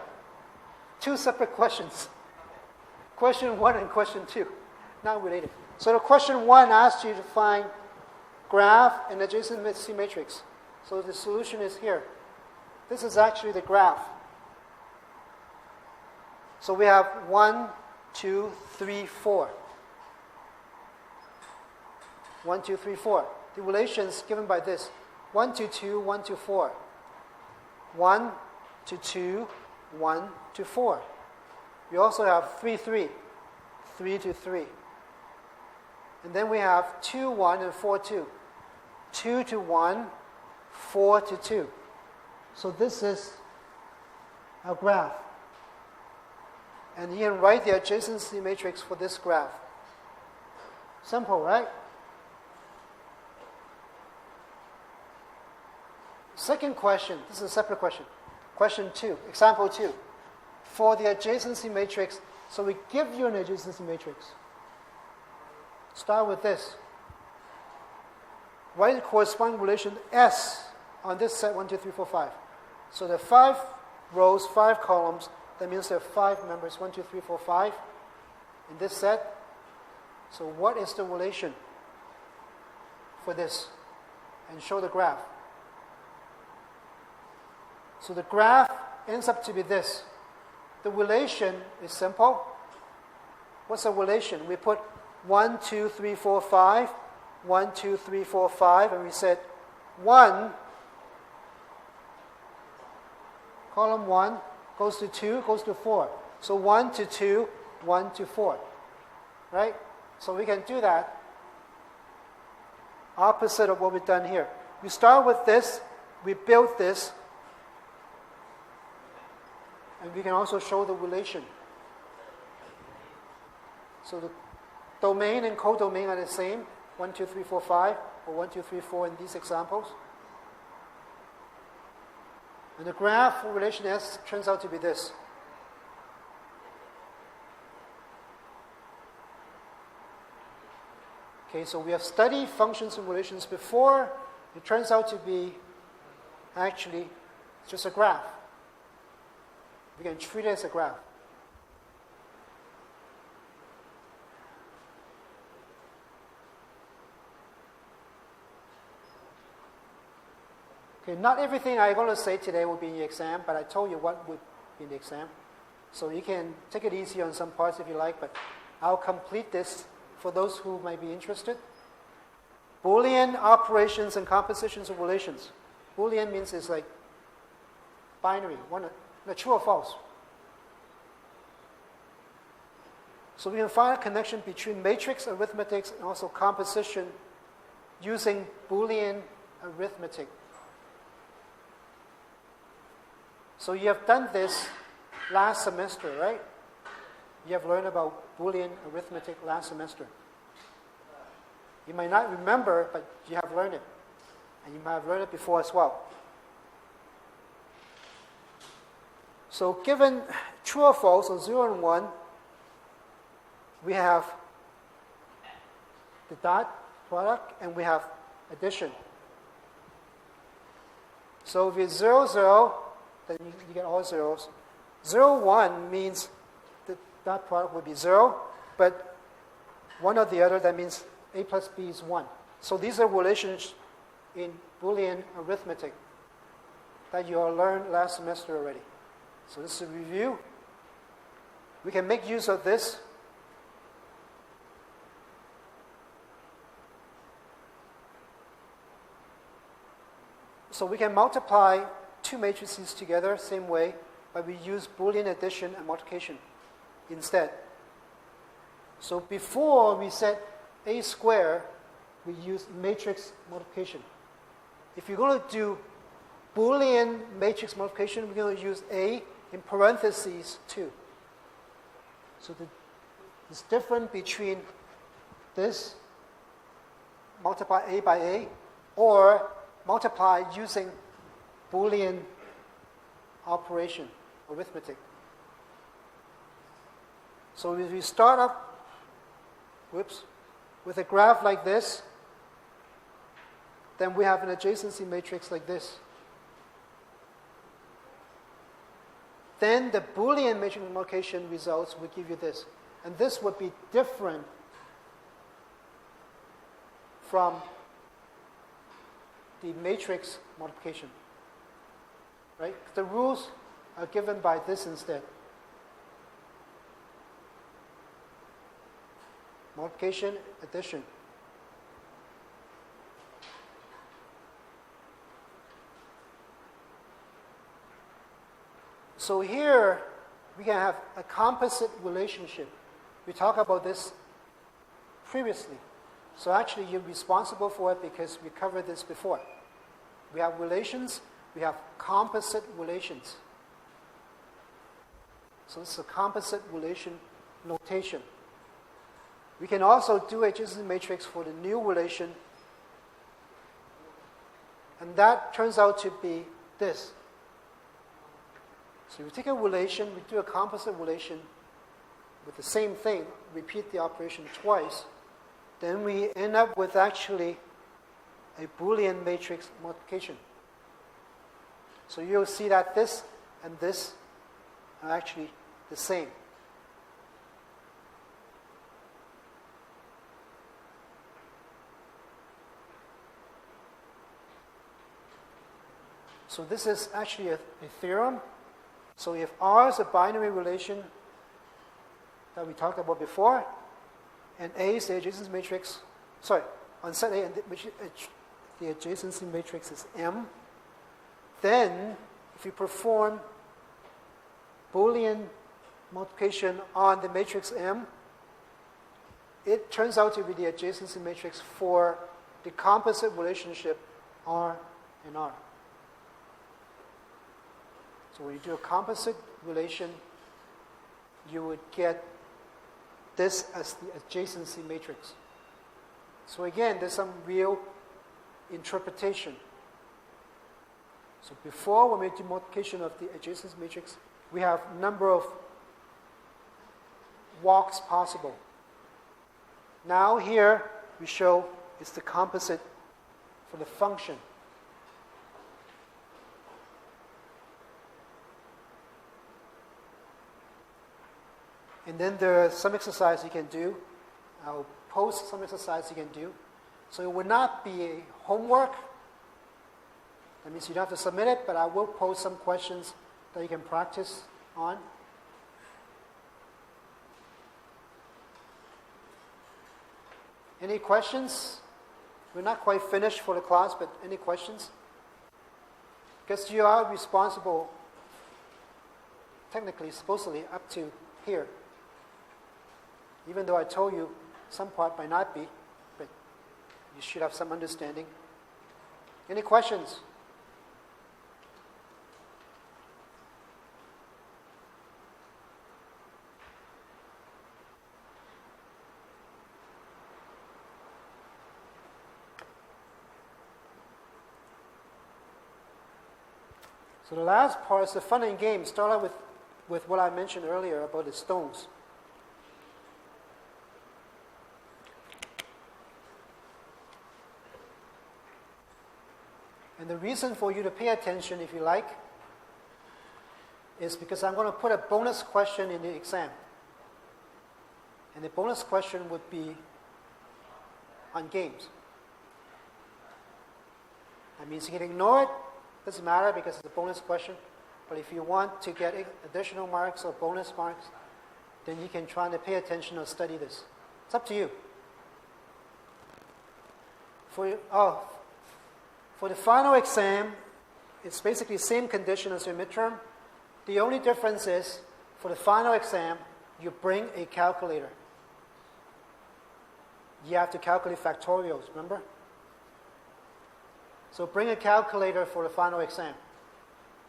Speaker 1: 2 separate questions. Question 1 and question 2. Not related. So the question 1 asks you to find graph and adjacency matrix. So the solution is here. This is actually the graph. So we have 1, 2, 3, 4. 1, 2, 3, 4. The relations given by this. 1 to 2, 1 to 4. 1 to 2, 1 to 4. We also have 3, 3. 3 to 3. And then we have 2, 1, and 4, 2. 2 to 1, 4 to 2. So this is a graph. And you can write the adjacency matrix for this graph. Simple, right? Second question, this is a separate question. Question 2, example 2. For the adjacency matrix, so we give you an adjacency matrix. Start with this. Write the corresponding relation S on this set 1, 2, 3, 4, 5. So there are 5 rows, 5 columns. That means there are 5 members, 1, 2, 3, 4, 5 in this set. So what is the relation for this? And show the graph. So the graph ends up to be this. The relation is simple. What's the relation? We put 1, 2, 3, 4, 5, 1, 2, 3, 4, 5, and we said 1, column 1 goes to 2, goes to 4. So 1 to 2, 1 to 4. Right? So we can do that opposite of what we've done here. We start with this, we build this, and we can also show the relation. So the domain and codomain are the same, 1, 2, 3, 4, 5, or 1, 2, 3, 4 in these examples. And the graph for relation S turns out to be this. Okay, so we have studied functions and relations before. It turns out to be actually just a graph. We can treat it as a graph. Okay, not everything I'm going to say today will be in the exam, but I told you what would be in the exam. So you can take it easy on some parts if you like, but I'll complete this for those who might be interested. Boolean operations and compositions of relations. Boolean means it's like binary, true or false. So we can find a connection between matrix arithmetic and also composition using Boolean arithmetic. So you have done this last semester, right? You have learned about Boolean arithmetic last semester. You might not remember, but you have learned it. And you might have learned it before as well. So given true or false, or 0 and 1, we have the dot product and we have addition. So if it's 0, 0, then you get all zeros. 0, 1 means the dot product would be 0, but one or the other, that means A plus B is 1. So these are relations in Boolean arithmetic that you all learned last semester already. So this is a review. We can make use of this. So we can multiply two matrices together, same way, but we use Boolean addition and multiplication instead. So before we said A squared, we use matrix multiplication. If you're going to do Boolean matrix multiplication, we're going to use A in parentheses 2. So it's different between this, multiply A by A, or multiply using Boolean operation, arithmetic. So if we start up, with a graph like this, then we have an adjacency matrix like this. Then the Boolean matrix multiplication results will give you this. And this would be different from the matrix multiplication. Right? The rules are given by this instead. Multiplication, addition. So here we can have a composite relationship. We talked about this previously. So actually you're responsible for it because we covered this before. We have relations, we have composite relations. So this is a composite relation notation. We can also do a adjacency matrix for the new relation, and that turns out to be this. So we take a relation, we do a composite relation with the same thing, repeat the operation twice, then we end up with actually a Boolean matrix multiplication. So you'll see that this and this are actually the same. So this is actually a theorem. So if R is a binary relation that we talked about before, and A is the adjacency matrix, on set A, and the adjacency matrix is M, then if you perform Boolean multiplication on the matrix M, it turns out to be the adjacency matrix for the composite relationship R and R. So when you do a composite relation, you would get this as the adjacency matrix. So again, there's some real interpretation. So before, when we do multiplication of the adjacency matrix, we have a number of walks possible. Now here, we show it's the composite for the function. And then there are some exercise you can do. I'll post some exercise you can do. So it would not be a homework. That means you don't have to submit it, but I will post some questions that you can practice on. Any questions? We're not quite finished for the class, but any questions? Because you are responsible, technically, supposedly, up to here. Even though I told you some part might not be, but you should have some understanding. Any questions? So the last part is the fun and games. Start out with what I mentioned earlier about the stones. And the reason for you to pay attention, if you like, is because I'm going to put a bonus question in the exam. And the bonus question would be on games. That means you can ignore it. Doesn't matter because it's a bonus question. But if you want to get additional marks or bonus marks, then you can try to pay attention or study this. It's up to you. For the final exam, it's basically the same condition as your midterm. The only difference is, for the final exam, you bring a calculator. You have to calculate factorials, remember? So bring a calculator for the final exam.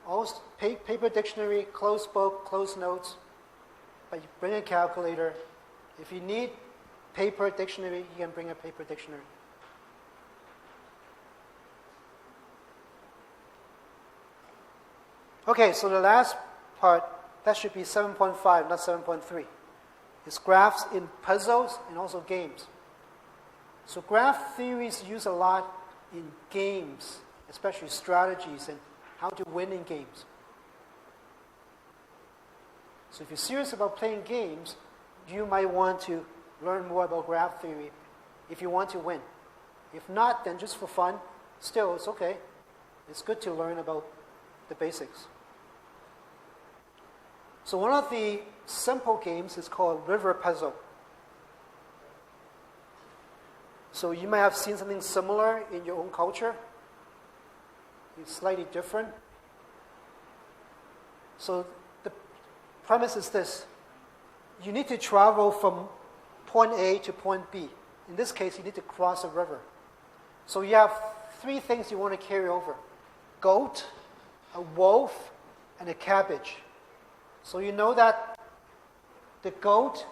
Speaker 1: Always paper dictionary, closed book, closed notes, but you bring a calculator. If you need paper dictionary, you can bring a paper dictionary. Okay, so the last part, that should be 7.5, not 7.3. It's graphs in puzzles and also games. So graph theory is used a lot in games, especially strategies and how to win in games. So if you're serious about playing games, you might want to learn more about graph theory if you want to win. If not, then just for fun, still it's okay. It's good to learn about the basics. So one of the simple games is called river puzzle. So you might have seen something similar in your own culture. It's slightly different. So the premise is this. You need to travel from point A to point B. In this case, you need to cross a river. So you have three things you want to carry over. Goat, a wolf, and a cabbage. So you know that the goat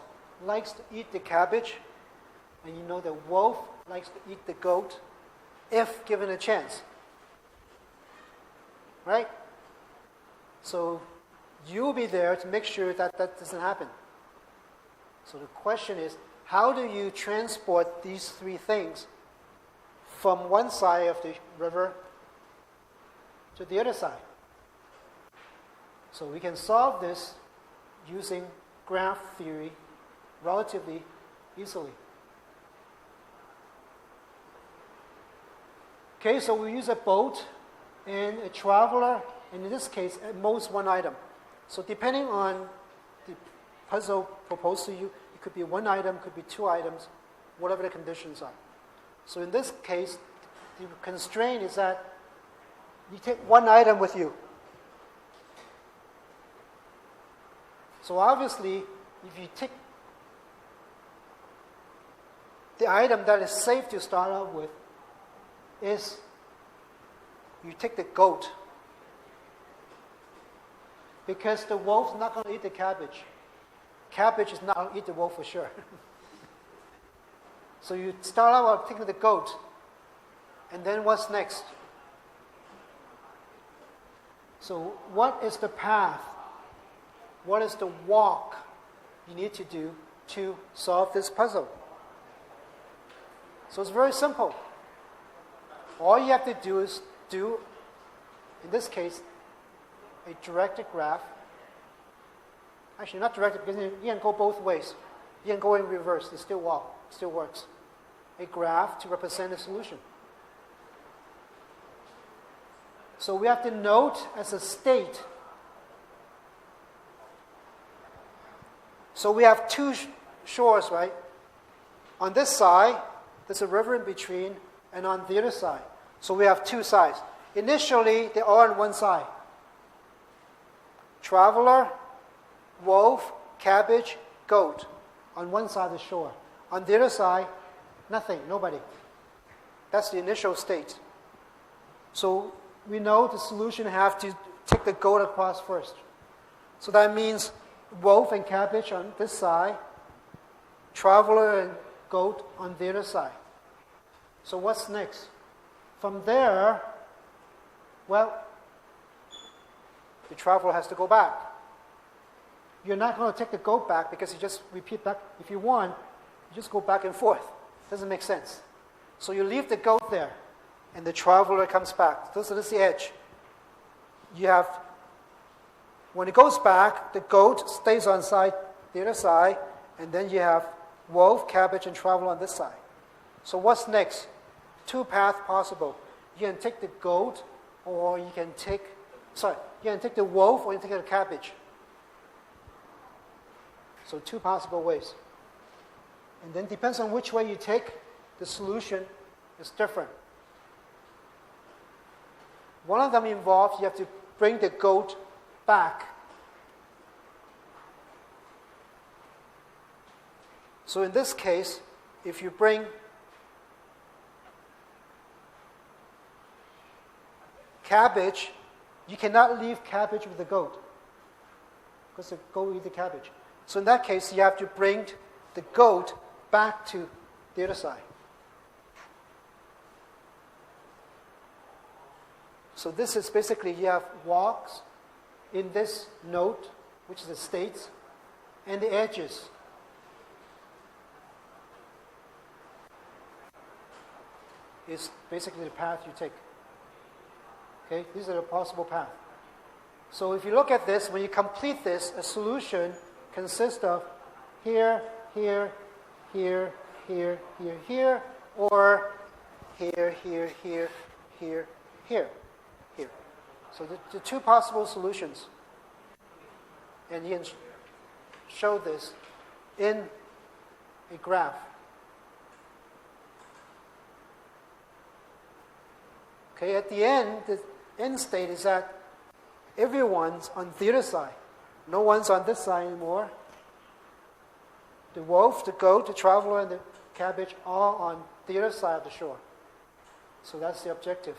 Speaker 1: likes to eat the cabbage, and you know the wolf likes to eat the goat if given a chance. Right? So you'll be there to make sure that that doesn't happen. So the question is, how do you transport these three things from one side of the river to the other side? So we can solve this using graph theory relatively easily. Okay, so we use a boat and a traveler, and in this case, at most one item. So depending on the puzzle proposed to you, it could be one item, could be two items, whatever the conditions are. So in this case, the constraint is that you take one item with you. So obviously, if you take the item that is safe to start out with, is you take the goat. Because the wolf's not going to eat the cabbage. Cabbage is not going to eat the wolf for sure. So you start out by taking the goat. And then what's next? So what is the path? What is the walk you need to do to solve this puzzle? So it's very simple. All you have to do is do, in this case, a directed graph. Actually, not directed because you can go both ways. You can go in reverse. It still works. A graph to represent a solution. So we have to note as a state. So we have two shores, right? On this side, there's a river in between, and on the other side. So we have two sides. Initially, they're all on one side. Traveler, wolf, cabbage, goat on one side of the shore. On the other side, nothing, nobody. That's the initial state. So we know the solution have to take the goat across first. So that means wolf and cabbage on this side, traveler and goat on the other side. So what's next? From there, well, the traveler has to go back. You're not going to take the goat back because you just repeat back. If you want, you just go back and forth. Doesn't make sense. So you leave the goat there, and the traveler comes back. So this is the edge. You have, when it goes back, the goat stays on the other side, and then you have wolf, cabbage, and traveler on this side. So what's next? Two paths possible. You can take the goat, or you can take the wolf, or you can take the cabbage. So two possible ways. And then depends on which way you take, the solution is different. One of them involves you have to bring the goat back. So in this case, if you bring cabbage, you cannot leave cabbage with the goat because the goat will eat the cabbage. So in that case, you have to bring the goat back to the other side. So this is basically, you have walks in this node, which is the states, and the edges. Is basically the path you take. Okay, these are the possible paths. So if you look at this, when you complete this, a solution consists of here, here, here, here, here, here, or here, here, here, here, here, here. So the two possible solutions. And you can show this in a graph. Okay, at the end state is that everyone's on the other side. No one's on this side anymore. The wolf, the goat, the traveler, and the cabbage all on the other side of the shore. So that's the objective.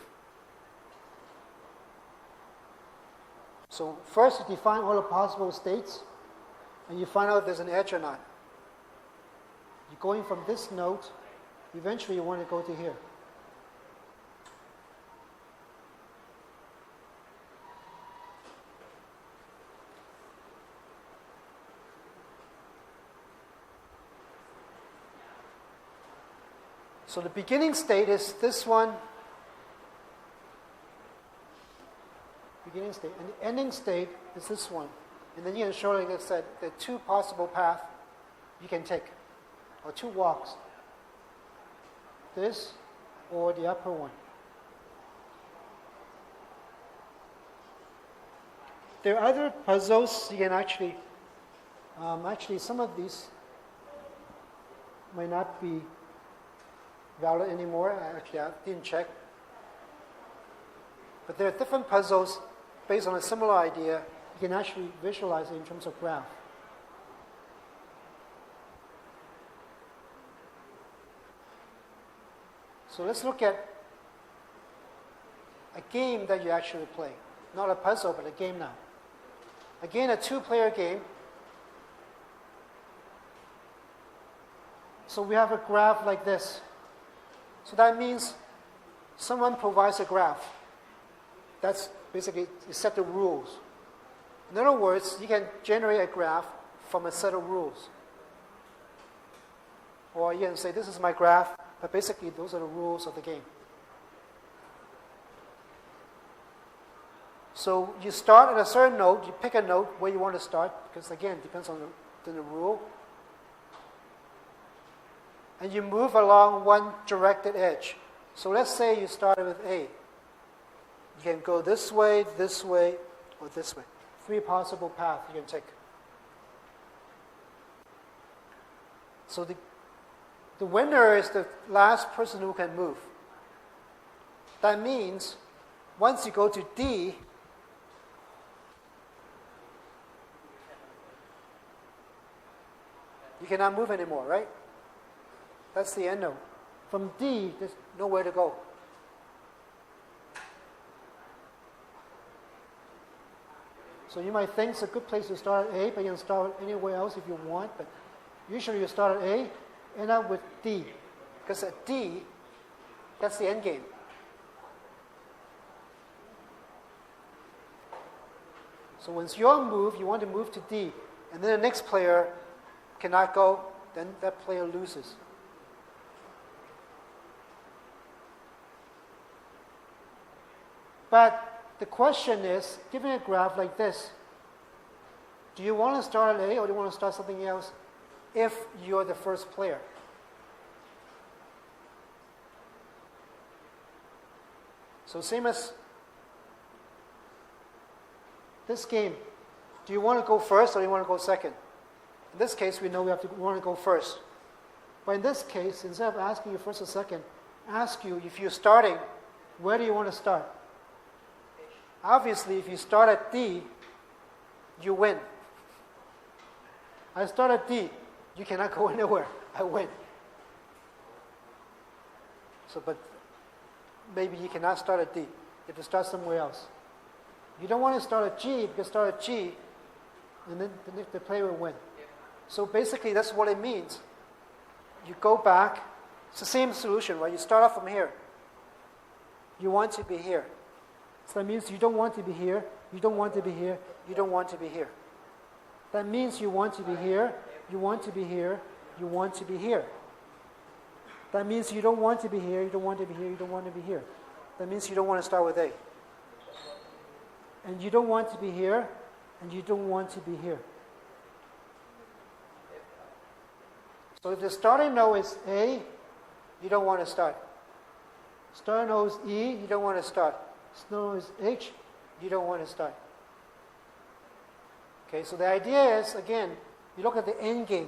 Speaker 1: So first you define all the possible states. and you find out if there's an edge or not. You're going from this node, eventually you want to go to here. So the beginning state is this one, beginning state, and the ending state is this one. And then you can show, like I said, there are two possible paths you can take, or two walks. This or the upper one. There are other puzzles you can actually some of these might not be valid anymore. Actually, I didn't check. But there are different puzzles based on a similar idea. You can actually visualize it in terms of graph. So let's look at a game that you actually play. Not a puzzle, but a game now. Again, a two-player game. So we have a graph like this. So that means someone provides a graph. That's basically, you set the rules. In other words, you can generate a graph from a set of rules. Or you can say, this is my graph, but basically those are the rules of the game. So you start at a certain node, you pick a node where you want to start, because again, it depends on the rule. And you move along one directed edge. So let's say you started with A. You can go this way, or this way. 3 possible paths you can take. So the winner is the last person who can move. That means once you go to D, you cannot move anymore, right? That's the end node. From D, there's nowhere to go. So you might think it's a good place to start at A, but you can start anywhere else if you want. But usually you start at A, end up with D. Because at D, that's the end game. So once your move, you want to move to D. And then the next player cannot go, then that player loses. But the question is, given a graph like this, do you want to start at A or do you want to start something else if you're the first player? So same as this game. Do you want to go first or do you want to go second? In this case, we know we want to go first. But in this case, instead of asking you first or second, ask you if you're starting, where do you want to start? Obviously, if you start at D, you win. I start at D, you cannot go anywhere. I win. So, but maybe you cannot start at D. You have to start somewhere else. You don't want to start at G, because start at G, and then the player will win. So basically, that's what it means. You go back. It's the same solution, right? You start off from here. You want to be here. So that means you don't want to be here, you don't want to be here, you don't want to be here. That means you want to be here, you want to be here, you want to be here. That means you don't want to be here, you don't want to be here, you don't want to be here. That means you don't want to start with A. And you don't want to be here, and you don't want to be here. So if the starting node is A, you don't want to start. Starting node is E, you don't want to start. Starting node is H, you don't want to start. Okay, so the idea is, again, you look at the end game.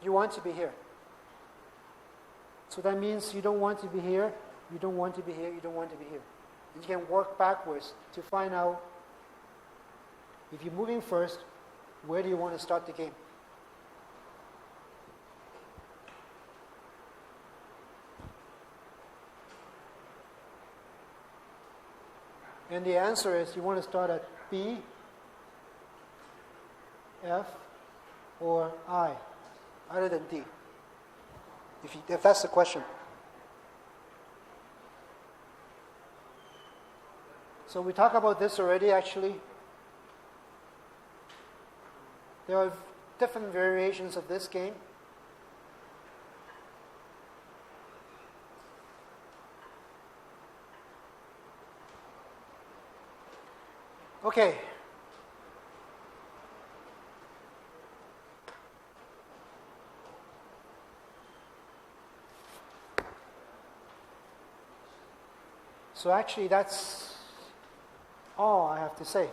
Speaker 1: You want to be here. So that means you don't want to be here, you don't want to be here, you don't want to be here. And you can work backwards to find out, if you're moving first, where do you want to start the game? And the answer is you want to start at B, F, or I, other than D? If that's the question. So we talked about this already, actually. There are different variations of this game. Okay. So actually, that's all I have to say.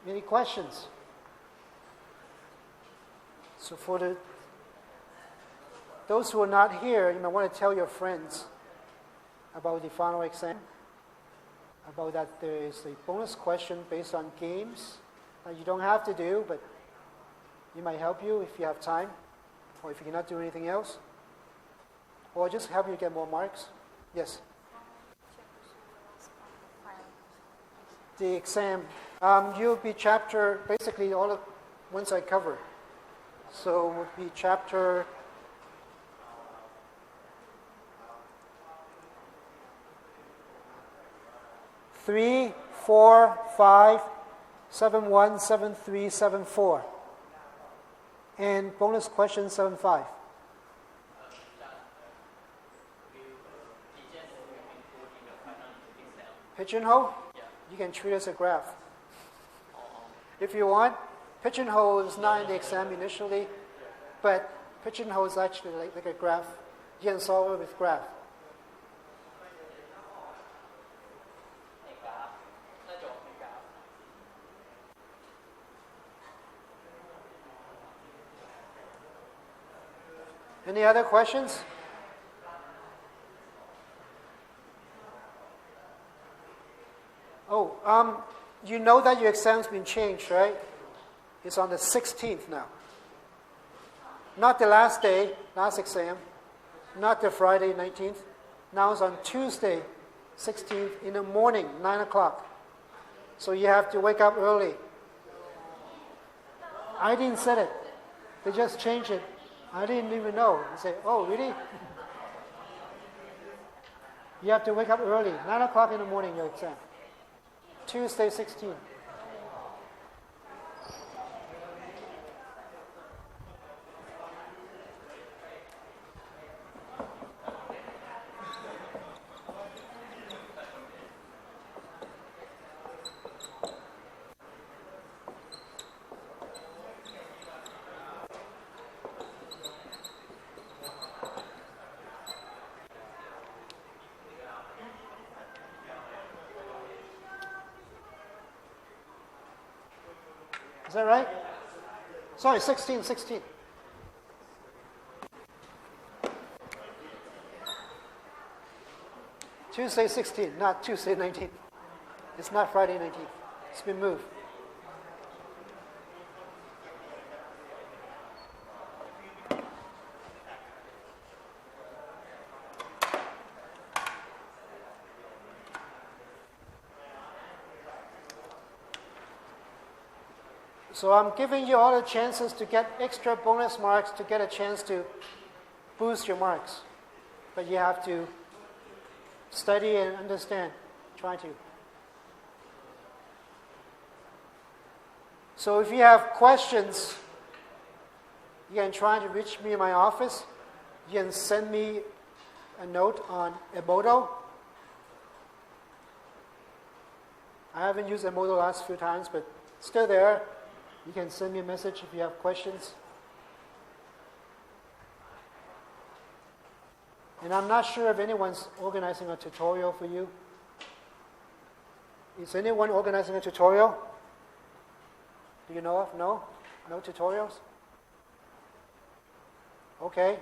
Speaker 1: Any questions? So for those who are not here, you might want to tell your friends about the final exam, about that there is a bonus question based on games that you don't have to do, but it might help you if you have time, or if you cannot do anything else, or just help you get more marks. Yes? The exam, you'll be chapter, basically all of ones I cover. So it would be chapter 3, 4, 5, 7, 1, 7, 3, 7, 4. And bonus question 7, 5. Pigeonhole? You can treat it as a graph. If you want, pigeonhole is not in the exam initially, but pigeonhole is actually like a graph. You can solve it with graph. Any other questions? Oh, you know that your exam's been changed, right? It's on the 16th now. Not the last day, last exam. Not the Friday 19th. Now it's on Tuesday 16th in the morning, 9 o'clock. So you have to wake up early. I didn't set it. They just changed it. I didn't even know. I say, oh, really? You have to wake up early, 9 o'clock in the morning, your exam. Tuesday 16. Is that right? Sorry, 16. Tuesday 16, not Tuesday 19. It's not Friday 19. It's been moved. So I'm giving you all the chances to get extra bonus marks to get a chance to boost your marks. But you have to study and understand. Try to. So if you have questions, you can try to reach me in my office. You can send me a note on Emoto. I haven't used Emoto the last few times, but still there. You can send me a message if you have questions. And I'm not sure if anyone's organizing a tutorial for you. Is anyone organizing a tutorial? Do you know of? No? No tutorials? Okay.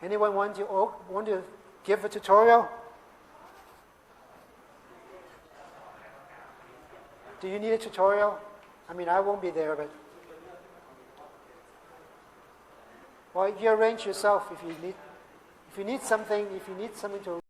Speaker 1: Anyone want to give a tutorial? Do you need a tutorial? I mean, I won't be there, but... Well, you arrange yourself if if you need something to